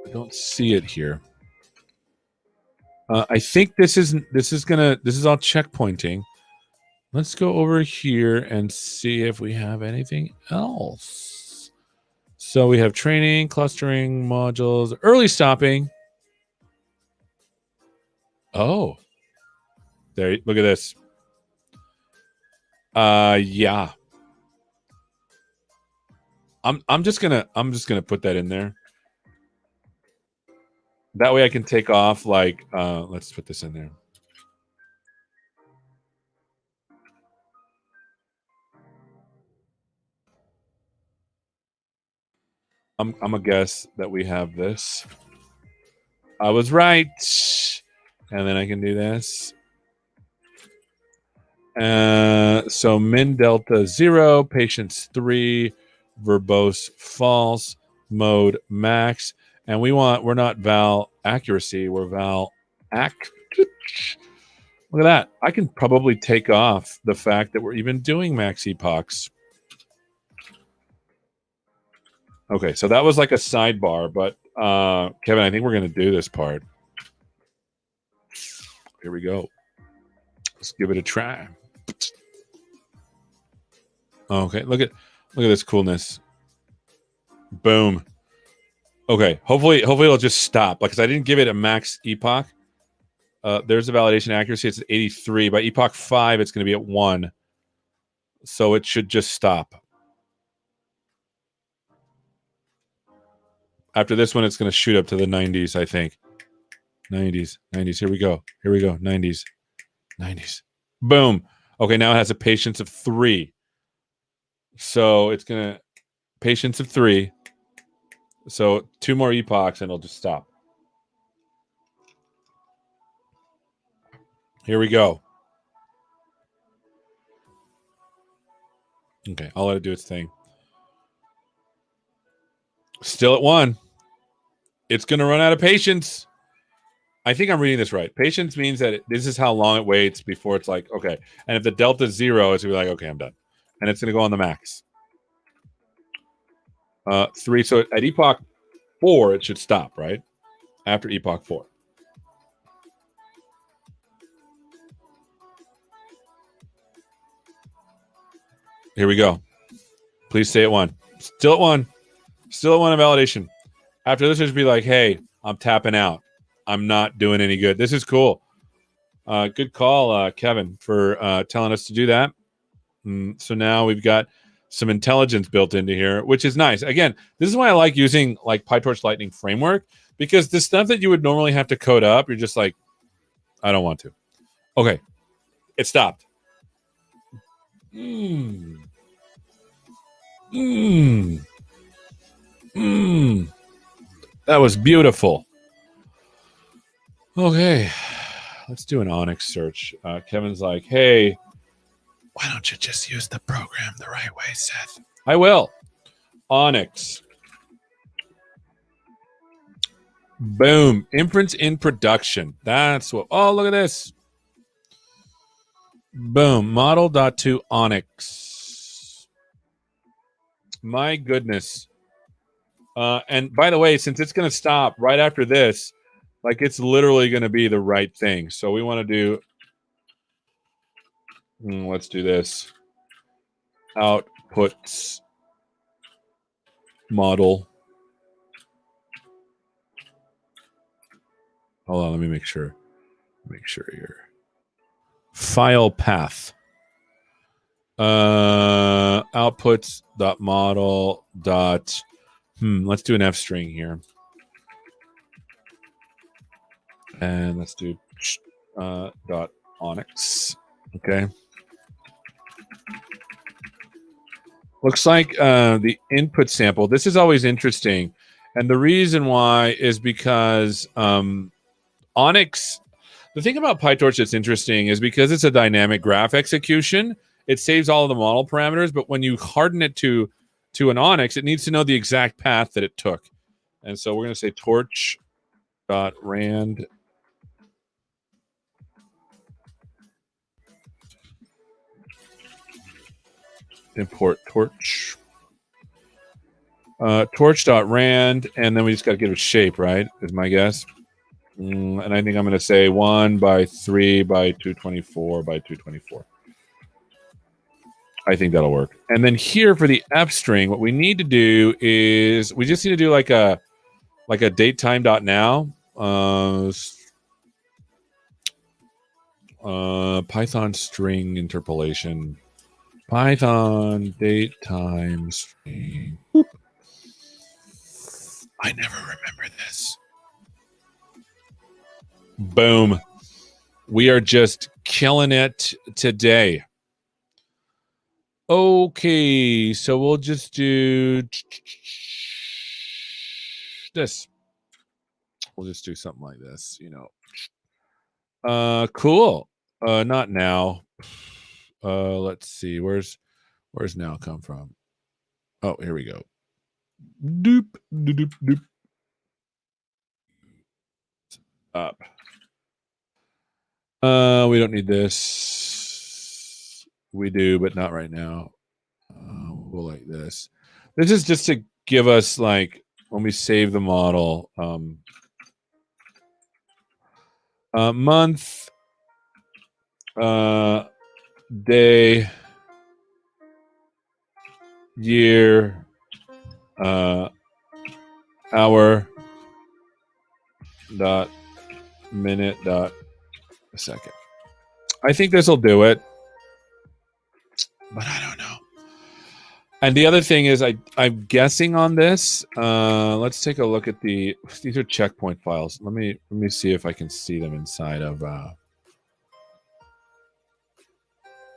I don't see it here. I think this is all checkpointing. Let's go over here and see if we have anything else. So we have training, clustering, modules, early stopping. Oh, there. Look at this. Yeah. I'm just gonna put that in there. That way I can take off like let's put this in there. I'm gonna guess that we have this. I was right. And then I can do this. So min delta 0, patience 3, verbose false, mode max, and we're not val accuracy, we're val act. Look at that. I can probably take off the fact that we're even doing max epochs. Okay, so that was like a sidebar, but Kevin, I think we're going to do this part. Here we go. Let's give it a try. Okay, look at this coolness. Boom. Okay, hopefully it'll just stop. Because I didn't give it a max epoch. There's the validation accuracy. It's at 83. By epoch 5, it's going to be at 1. So it should just stop. After this one, it's going to shoot up to the 90s, I think. 90s. Here we go. 90s. Boom. Okay, now it has a patience of 3. So it's going to... Patience of 3. So 2 more epochs and it'll just stop. Here we go. Okay, I'll let it do its thing. Still at 1. It's going to run out of patience. I think I'm reading this right. Patience means that this is how long it waits before it's like, okay. And if the delta is 0, it's going to be like, okay, I'm done. And it's going to go on the max. 3. So at epoch 4, it should stop, right? After epoch 4. Here we go. Please stay at 1. Still at 1. Still at 1 in validation. After this, just be like, hey, I'm tapping out. I'm not doing any good. This is cool. Good call, Kevin, for telling us to do that. So now we've got some intelligence built into here, which is nice. Again, this is why I like using like PyTorch Lightning Framework, because the stuff that you would normally have to code up, you're just like, I don't want to. Okay, it stopped. That was beautiful. Okay, let's do an Onyx search. Kevin's like, hey, why don't you just use the program the right way, Seth? I will. Onyx. Boom. Inference in production. That's what. Oh, look at this. Boom. Model.to Onyx. My goodness. And by the way, since it's going to stop right after this, like it's literally going to be the right thing. So we want to do, let's do this. Outputs model. Hold on, let me make sure. Make sure here. File path. Outputs.model. Let's do an F string here. And let's do dot Onyx. Okay. Looks like the input sample. This is always interesting. And the reason why is because Onyx, the thing about PyTorch that's interesting is because it's a dynamic graph execution, it saves all of the model parameters. But when you harden it to an Onyx, it needs to know the exact path that it took. And so we're going to say torch.rand. Import torch. Torch.rand, and then we just got to give it shape, right? Is my guess. And I think I'm going to say 1 by 3 by 224 by 224. I think that'll work. And then here for the F string, what we need to do is we just need to do like a datetime.now. Python string interpolation. Python datetime string. Boop. I never remember this. Boom. We are just killing it today. Okay, so we'll just do this. We'll just do something like this, you know. Cool. Not now. Let's see. Where's now come from? Oh, here we go. Doop, doop, doop, doop. Up. We don't need this. We do, but not right now. We'll like this. This is just to give us, like, when we save the model, month, day, year, hour, dot, minute, dot, a second. I think this will do it, but I don't know. And the other thing is, I'm guessing on this. Let's take a look at these are checkpoint files. Let me see if I can see them inside of.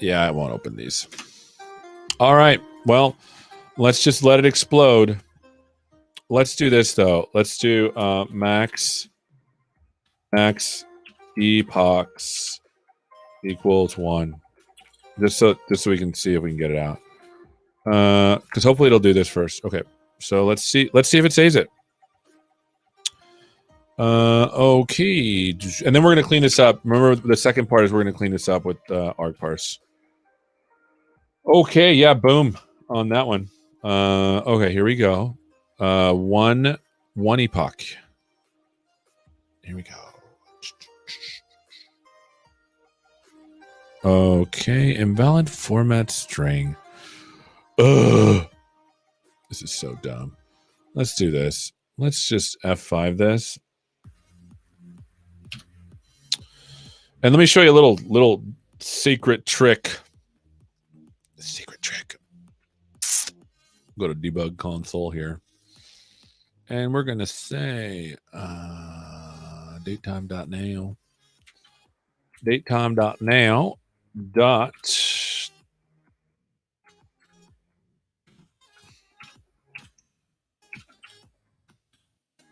Yeah, I won't open these. All right. Well, let's just let it explode. Let's do this though. Let's do max epochs equals 1. Just so we can see if we can get it out. Because hopefully it'll do this first. Okay. So let's see if it saves it. Okay, and then we're gonna clean this up. Remember, the second part is we're gonna clean this up with argparse. Okay, yeah, boom on that one. Okay, here we go. One epoch. Here we go. Okay, invalid format string. Ugh. This is so dumb. Let's do this. Let's just F5 this. And let me show you a little secret trick. Secret trick. Go to debug console here. And we're going to say datetime.now. Datetime.now dot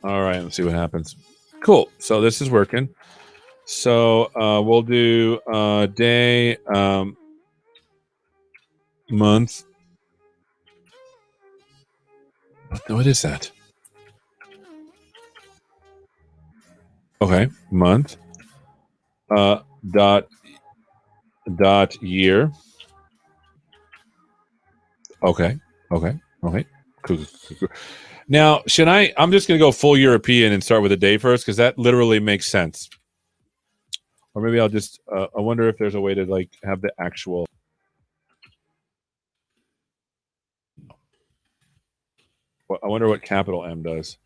all right, let's see what happens. Cool. So this is working. So we'll do day, month. What is that? Okay, month. Dot year. Okay. Cool. Now, should I'm just going to go full European and start with a day first, because that literally makes sense. Or maybe I'll just, I wonder if there's a way to like have the actual. I wonder what capital M does.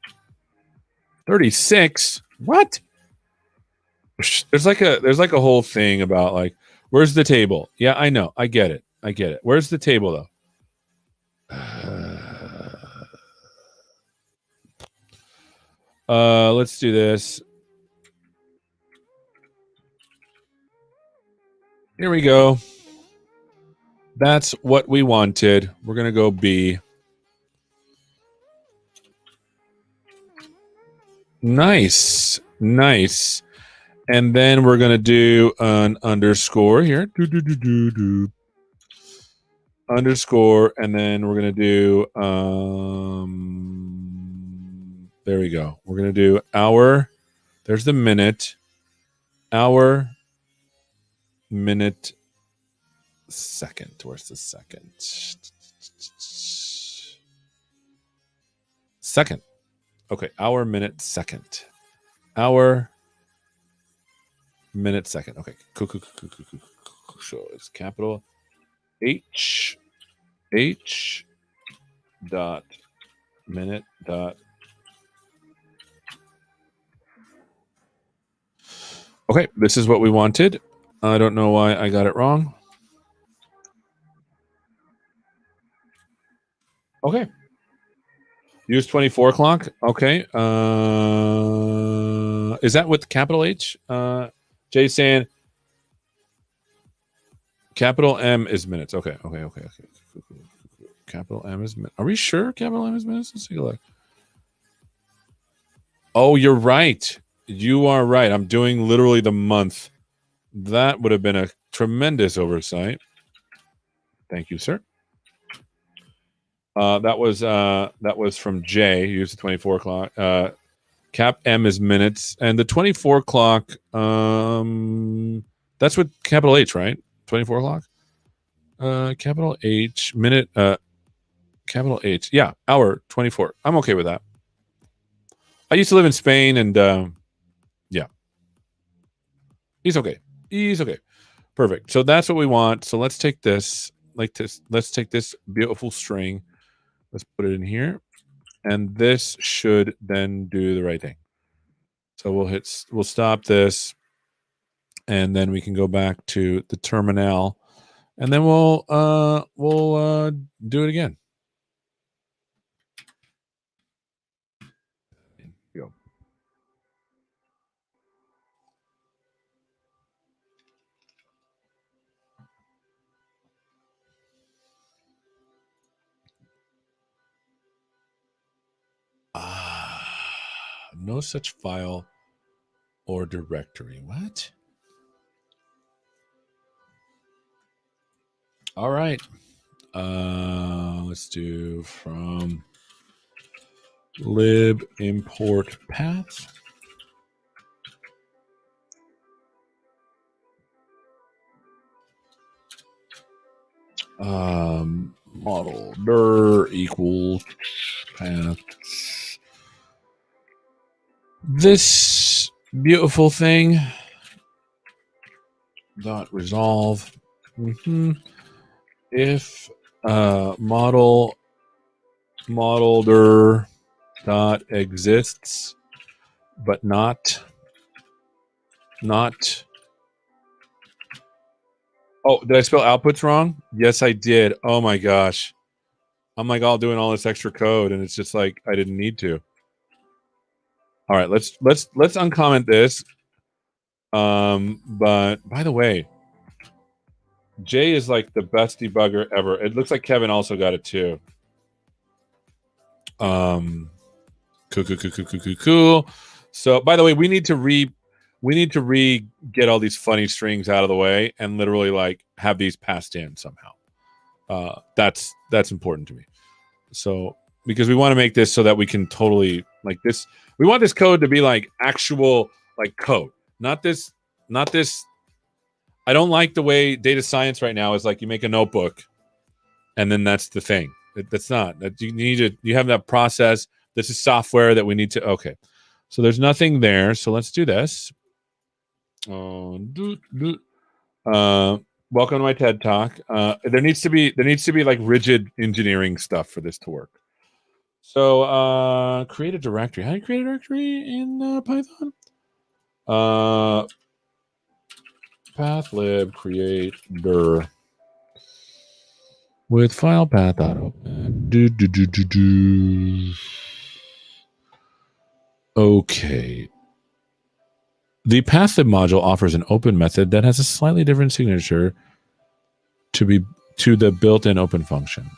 36? What? There's like a whole thing about like, where's the table? Yeah, I know. I get it. Where's the table though? Let's do this. Here we go. That's what we wanted. We're going to go B. Nice. And then we're going to do an underscore here. Underscore. And then we're going to do, there we go. We're going to do hour. There's the minute. Hour, minute, second. Where's the second? Second. Okay, hour, minute, second. Hour, minute, second. Okay, cool. So it's capital H dot minute dot. Okay, this is what we wanted. I don't know why I got it wrong. Okay. Use 24 o'clock. Okay. Is that with capital H? Jay saying capital M is minutes. Okay. Capital M is minutes. Are we sure capital M is minutes? Let's take a look. Oh, you're right. You are right. I'm doing literally the month. That would have been a tremendous oversight. Thank you, sir. That was from Jay. Use the 24 o'clock. Cap M is minutes, and the 24 o'clock. That's with capital H, right? 24 o'clock. Capital H minute. Capital H. Yeah, hour 24. I'm okay with that. I used to live in Spain, and yeah, he's okay. Perfect. So that's what we want. So let's take this. Let's take this beautiful string. Let's put it in here, and this should then do the right thing. So we'll stop this, and then we can go back to the terminal, and then we'll do it again. Go. No such file or directory. What? All right. Let's do from lib import path. Model dir equals path. This beautiful thing dot resolve. If model dir dot exists, but not. Oh, did I spell outputs wrong? Yes, I did. Oh my gosh. I'm like all doing all this extra code, and it's just like I didn't need to. All right, let's uncomment this. But by the way, Jay is like the best debugger ever. It looks like Kevin also got it too. Cool. So by the way, we need to get all these funny strings out of the way and literally like have these passed in somehow. That's important to me. So because we want to make this so that we can totally like this. We want this code to be like actual like code, not this. I don't like the way data science right now is like you make a notebook, and then that's the thing. That's not. You have that process. This is software that we need to. Okay, so there's nothing there. So let's do this. Welcome to my TED Talk. There needs to be like rigid engineering stuff for this to work. So create a directory. How do you create a directory in Python? Pathlib create dir with file path auto. Okay. The pathlib module offers an open method that has a slightly different signature to the built-in open function.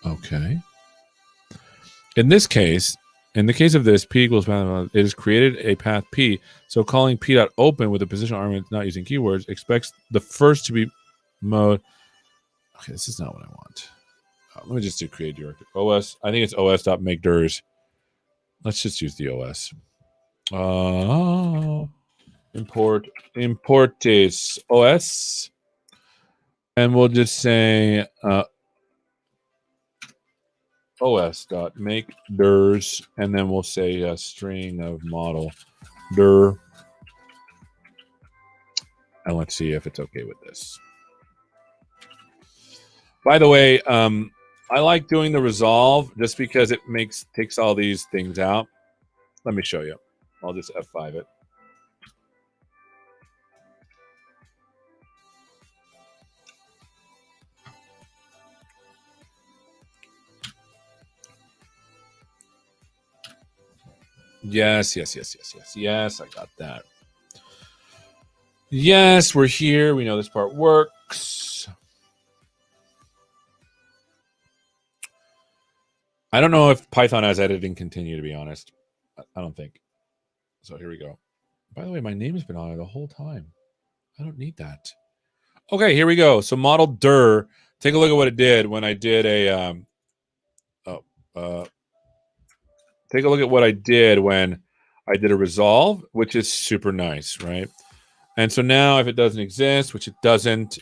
Okay. In the case of this, p equals path, it has created a path p. So calling p.open with a positional argument not using keywords expects the first to be mode. Okay, this is not what I want. Let me just do create directory. OS. I think it's os.makeDirs. Let's just use the OS. Import this OS. And we'll just say os.makeDirs, and then we'll say a string of model dir. And let's see if it's okay with this. By the way, I like doing the resolve just because it takes all these things out. Let me show you. I'll just F5 it. Yes, I got that. Yes, we're here. We know this part works. I don't know if Python has editing continue, to be honest. I don't think. So here we go. By the way, my name has been on it the whole time. I don't need that. Okay, here we go. So model dir. Take a look at what it did when I did a take a look at what I did when I did a resolve, which is super nice, right? And so now if it doesn't exist, which it doesn't,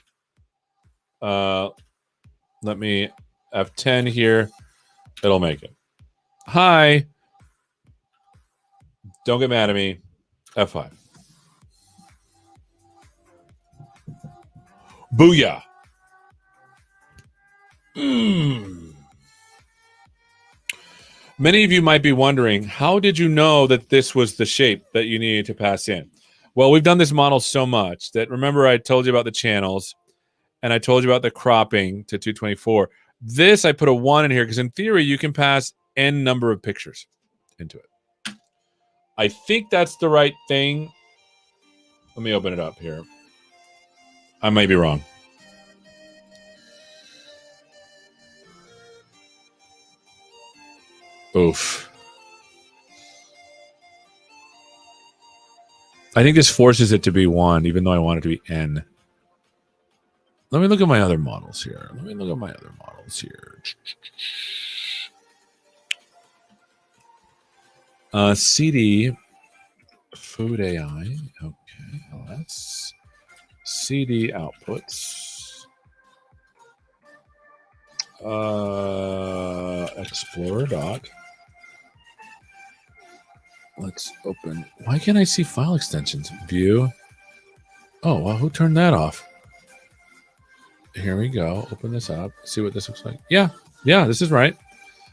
let me F10 here. It'll make it. Hi. Don't get mad at me. F5. Booyah. Many of you might be wondering, how did you know that this was the shape that you needed to pass in? Well, we've done this model so much that, remember, I told you about the channels and I told you about the cropping to 224. This, I put a 1 in here because in theory, you can pass n number of pictures into it. I think that's the right thing. Let me open it up here. I might be wrong. Oof. I think this forces it to be 1, even though I want it to be n. Let me look at my other models here. CD Food AI. Okay, LS. CD outputs. Explorer dot. Let's open. Why can't I see file extensions? View. Oh, well, who turned that off? Here we go. Open this up. See what this looks like. Yeah, this is right.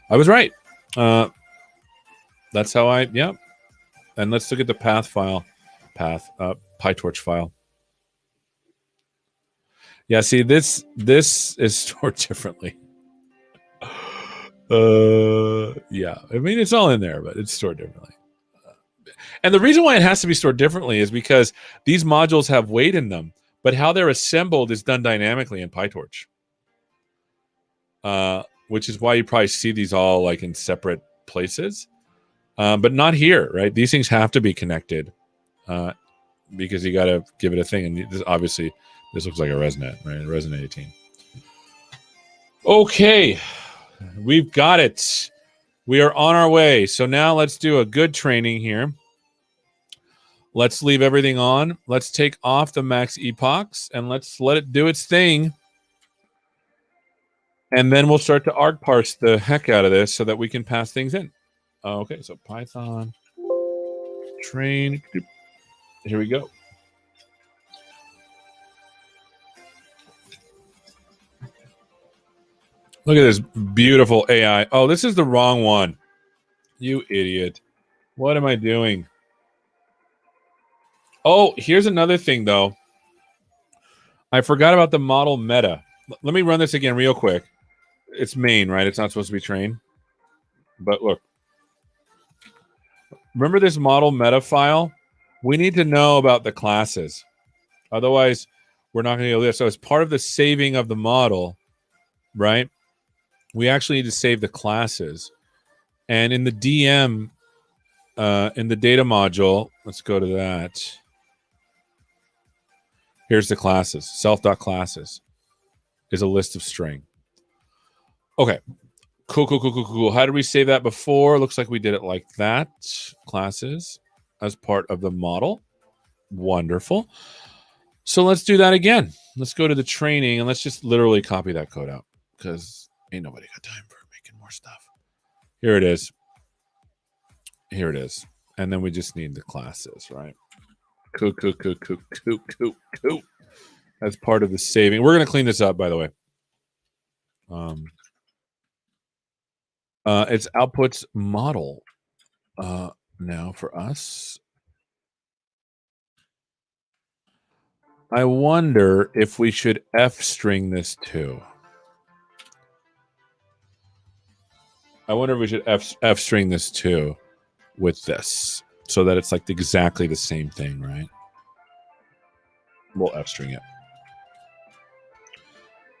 I was right. That's how I. Yeah. And let's look at the path file. PyTorch file. Yeah. See, this is stored differently. Yeah. I mean, it's all in there, but it's stored differently. And the reason why it has to be stored differently is because these modules have weight in them, but how they're assembled is done dynamically in PyTorch. Which is why you probably see these all like in separate places, but not here, right? These things have to be connected because you got to give it a thing. And this, obviously, this looks like a ResNet, right? A ResNet 18. Okay, we've got it. We are on our way. So now let's do a good training here. Let's leave everything on. Let's take off the max epochs and let's let it do its thing. And then we'll start to arg parse the heck out of this so that we can pass things in. Okay, so Python train. Here we go. Look at this beautiful AI. Oh, this is the wrong one. You idiot. What am I doing? Oh, here's another thing, though. I forgot about the model meta. Let me run this again real quick. It's main, right? It's not supposed to be train. But look. Remember this model meta file? We need to know about the classes. Otherwise, we're not going to be able to do this. So as part of the saving of the model, right, we actually need to save the classes. And in the DM, in the data module, let's go to that. Here's the classes. Self.classes is a list of string. Okay. Cool. How did we save that before? Looks like we did it like that. Classes as part of the model. Wonderful. So let's do that again. Let's go to the training and let's just literally copy that code out because ain't nobody got time for making more stuff. Here it is. Here it is. And then we just need the classes, right? Cool. As part of the saving. We're going to clean this up, by the way. It's outputs model now for us. I wonder if we should F string this too. I wonder if we should F string this too with this so that it's like exactly the same thing, right? We'll F string it.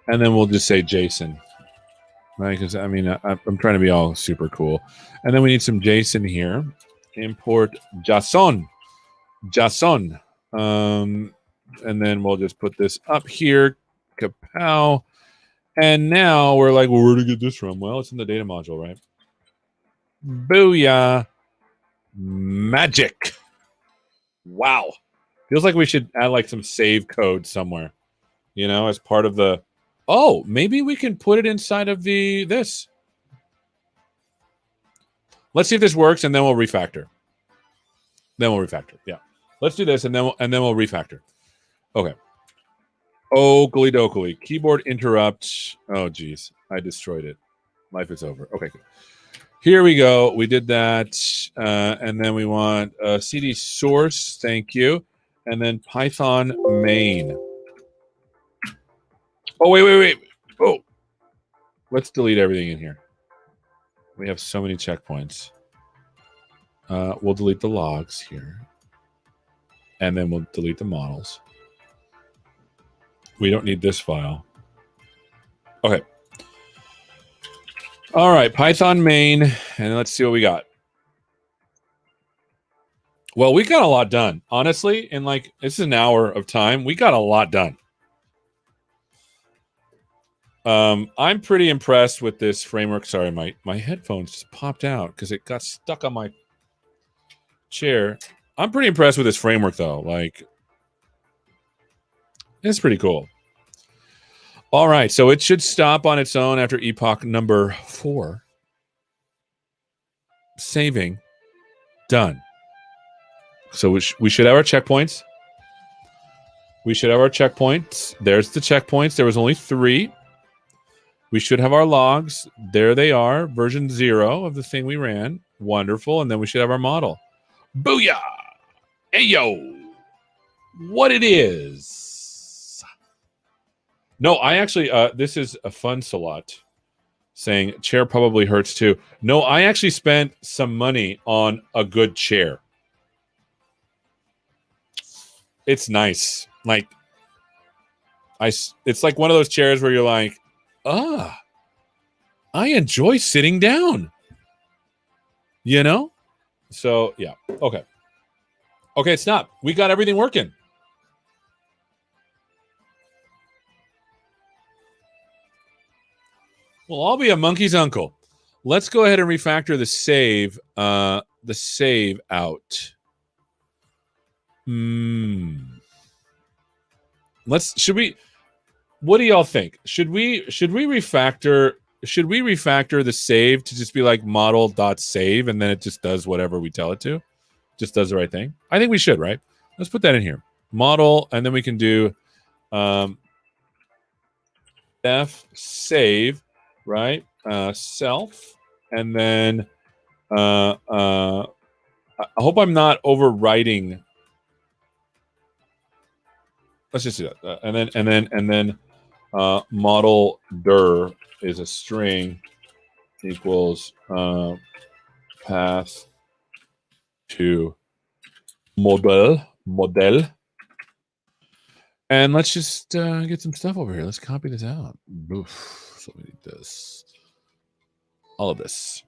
And then we'll just say JSON, right? Because I mean, I'm trying to be all super cool. And then we need some JSON here. Import JSON. And then we'll just put this up here. Kapow. And now we're like, well, where to get this from? Well, it's in the data module, right? Booyah. Magic. Wow. Feels like we should add like some save code somewhere, you know, as part of the... Oh, maybe we can put it inside of this. Let's see if this works, and then we'll refactor. Yeah. Let's do this, and then we'll refactor. Okay. Oakley dokley. Keyboard interrupt. Oh, geez. I destroyed it. Life is over. Okay, good. Here we go. We did that. And then we want CD source. Thank you. And then Python main. Oh, wait. Oh. Let's delete everything in here. We have so many checkpoints. We'll delete the logs here. And then we'll delete the models. We don't need this file. Okay. All right, Python main, and let's see what we got. Well, we got a lot done. Honestly, in like, this is an hour of time. We got a lot done. I'm pretty impressed with this framework. Sorry, my headphones just popped out because it got stuck on my chair. I'm pretty impressed with this framework, though. Like, It's pretty cool. All right, so it should stop on its own after epoch number 4. Saving. Done. So we should have our checkpoints. We should have our checkpoints. There's the checkpoints. There was only 3. We should have our logs. There they are. Version 0 of the thing we ran. Wonderful. And then we should have our model. Booyah! Hey, yo! What it is. No, I actually, this is a fun salot saying chair probably hurts too. No, I actually spent some money on a good chair. It's nice. Like, it's like one of those chairs where you're like, I enjoy sitting down. You know? So, yeah. Okay. Okay, stop. We got everything working. Well, I'll be a monkey's uncle. Let's go ahead and refactor the save out. What do y'all think? Should we refactor the save to just be like model.save and then it just does whatever we tell it to? Just does the right thing? I think we should, right? Let's put that in here. Model, and then we can do F save, right? Self, and then I hope I'm not overwriting. Let's just do that. And then model dir is a string equals path to model. And let's just get some stuff over here. Let's copy this out. Oof. So we need this. All of this.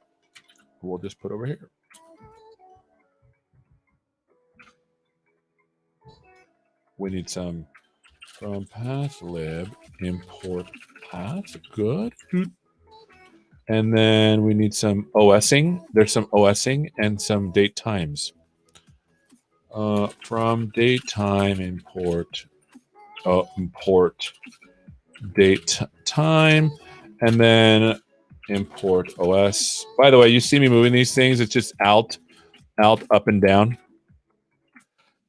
We'll just put over here. We need some from pathlib import path. Good. And then we need some OSing. There's some OSing and some date times. From date time import date time, and then import OS. By the way, you see me moving these things. It's just alt, up and down.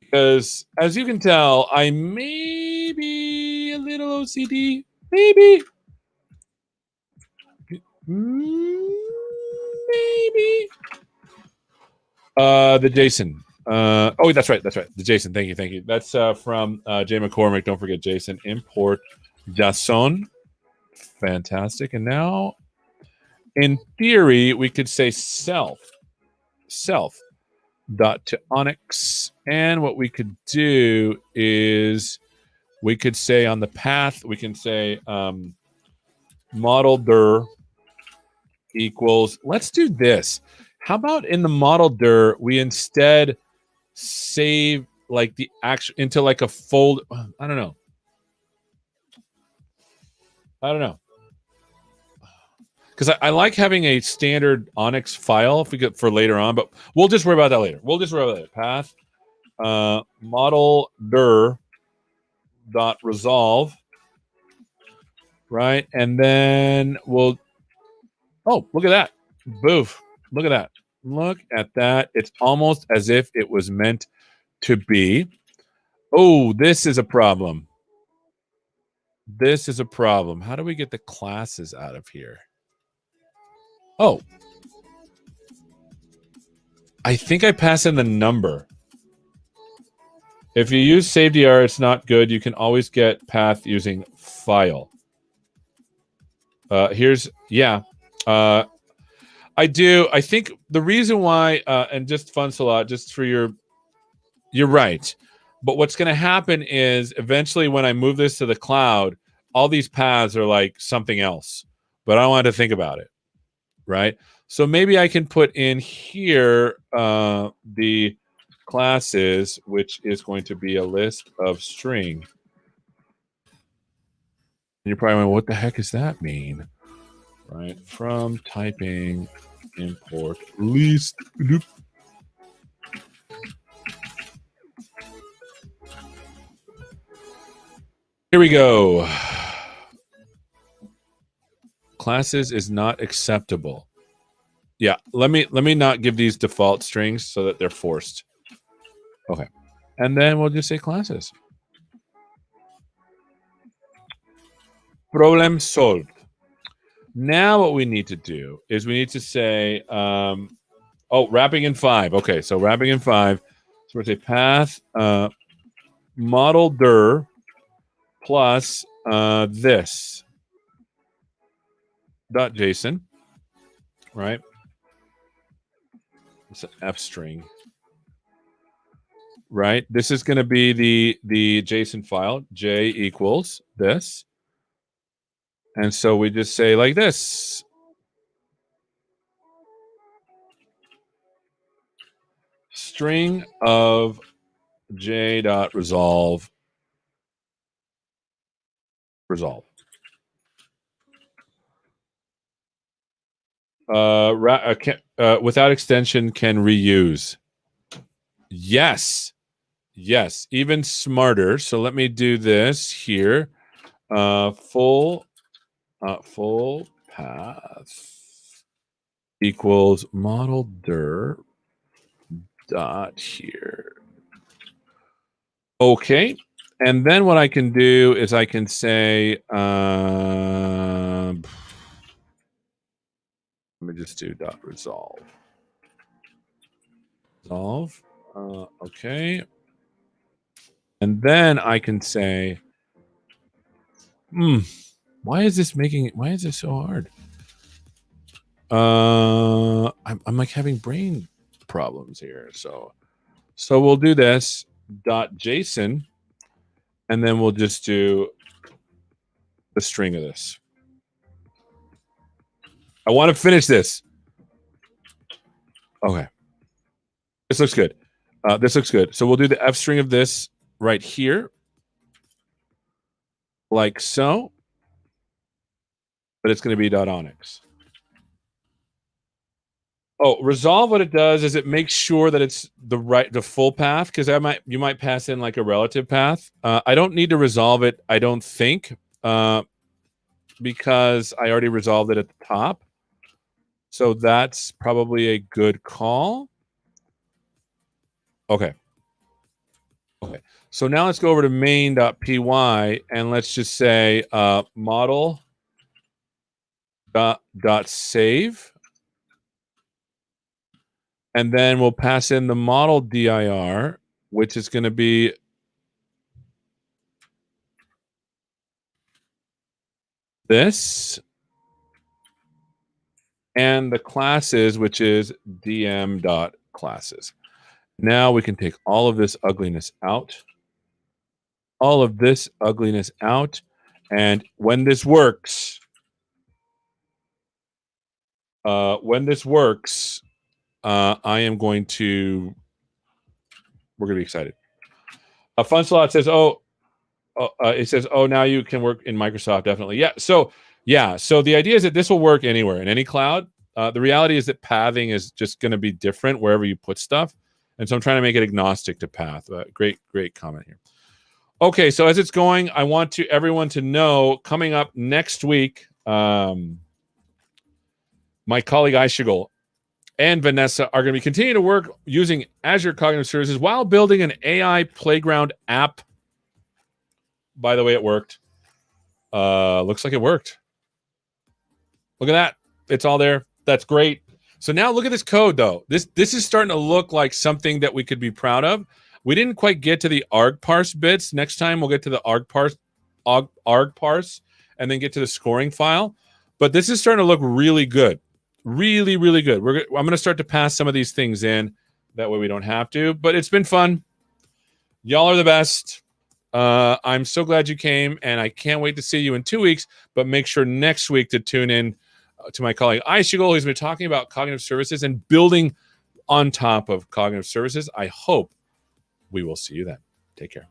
Because as you can tell, I may be a little OCD. Maybe. The Jason. Oh, that's right. The Jason. Thank you. That's from Jay McCormick. Don't forget Jason. Import Jason. Fantastic. And now, in theory, we could say self dot to Onyx. And what we could do is we could say on the path, we can say model dir equals, let's do this. How about in the model dir, we instead save like the actual into like a fold. I don't know. Because I like having a standard Onyx file if we get for later on, but we'll just worry about that later. Path model dir dot resolve, right? And then we'll. Oh, look at that! Boof! Look at that! It's almost as if it was meant to be. Oh, this is a problem. How do we get the classes out of here? Oh, I think I pass in the number. If you use savedr, it's not good. You can always get path using file. I do. I think the reason why, and just funds a lot, just for you're right. But what's going to happen is eventually when I move this to the cloud, all these paths are like something else, but I don't want to think about it. Right. So maybe I can put in here the classes, which is going to be a list of string. And you're probably wondering, what the heck does that mean? Right. From typing import list. Here we go. Classes is not acceptable. Yeah, let me not give these default strings so that they're forced. Okay. And then we'll just say classes. Problem solved. Now what we need to do is we need to say, wrapping in 5. Okay, so wrapping in 5. So we're going to say path model dir plus this dot JSON, right? It's an F string, right? This is going to be the JSON file, J equals this. And so we just say like this. String of J dot resolve. Without extension can reuse. Yes. Even smarter. So let me do this here. Full path equals model dir dot here. Okay. And then what I can do is I can say, let me just do dot resolve. Okay. And then I can say, why is this so hard? I'm like having brain problems here. So we'll do this dot JSON, and then we'll just do the string of this. I want to finish this. Okay. This looks good. So we'll do the F string of this right here, like so. But it's going to be .onyx. Oh, resolve, what it does is it makes sure that it's the full path, because you might pass in like a relative path. I don't need to resolve it, I don't think, because I already resolved it at the top. So that's probably a good call. Okay. So now let's go over to main.py and let's just say model dot save. And then we'll pass in the model dir, which is going to be this, and the classes, which is dm.classes. Now we can take all of this ugliness out. And when this works, I am going to, we're going to be excited. Funslot says, it says, now you can work in Microsoft, definitely. So the idea is that this will work anywhere, in any cloud. The reality is that pathing is just going to be different wherever you put stuff. And so I'm trying to make it agnostic to path. Great comment here. Okay, so as it's going, I want everyone to know, coming up next week, my colleague Aishigul and Vanessa are going to be continuing to work using Azure Cognitive Services while building an AI playground app. By the way, it worked. Looks like it worked. Look at that. It's all there. That's great. So now look at this code, though. This is starting to look like something that we could be proud of. We didn't quite get to the argparse bits. Next time we'll get to the argparse, and then get to the scoring file. But this is starting to look really good. Really, really good. I'm going to start to pass some of these things in. That way we don't have to. But it's been fun. Y'all are the best. I'm so glad you came, and I can't wait to see you in 2 weeks. But make sure next week to tune in to my colleague Aishigul, who's been talking about cognitive services and building on top of cognitive services. I hope we will see you then. Take care.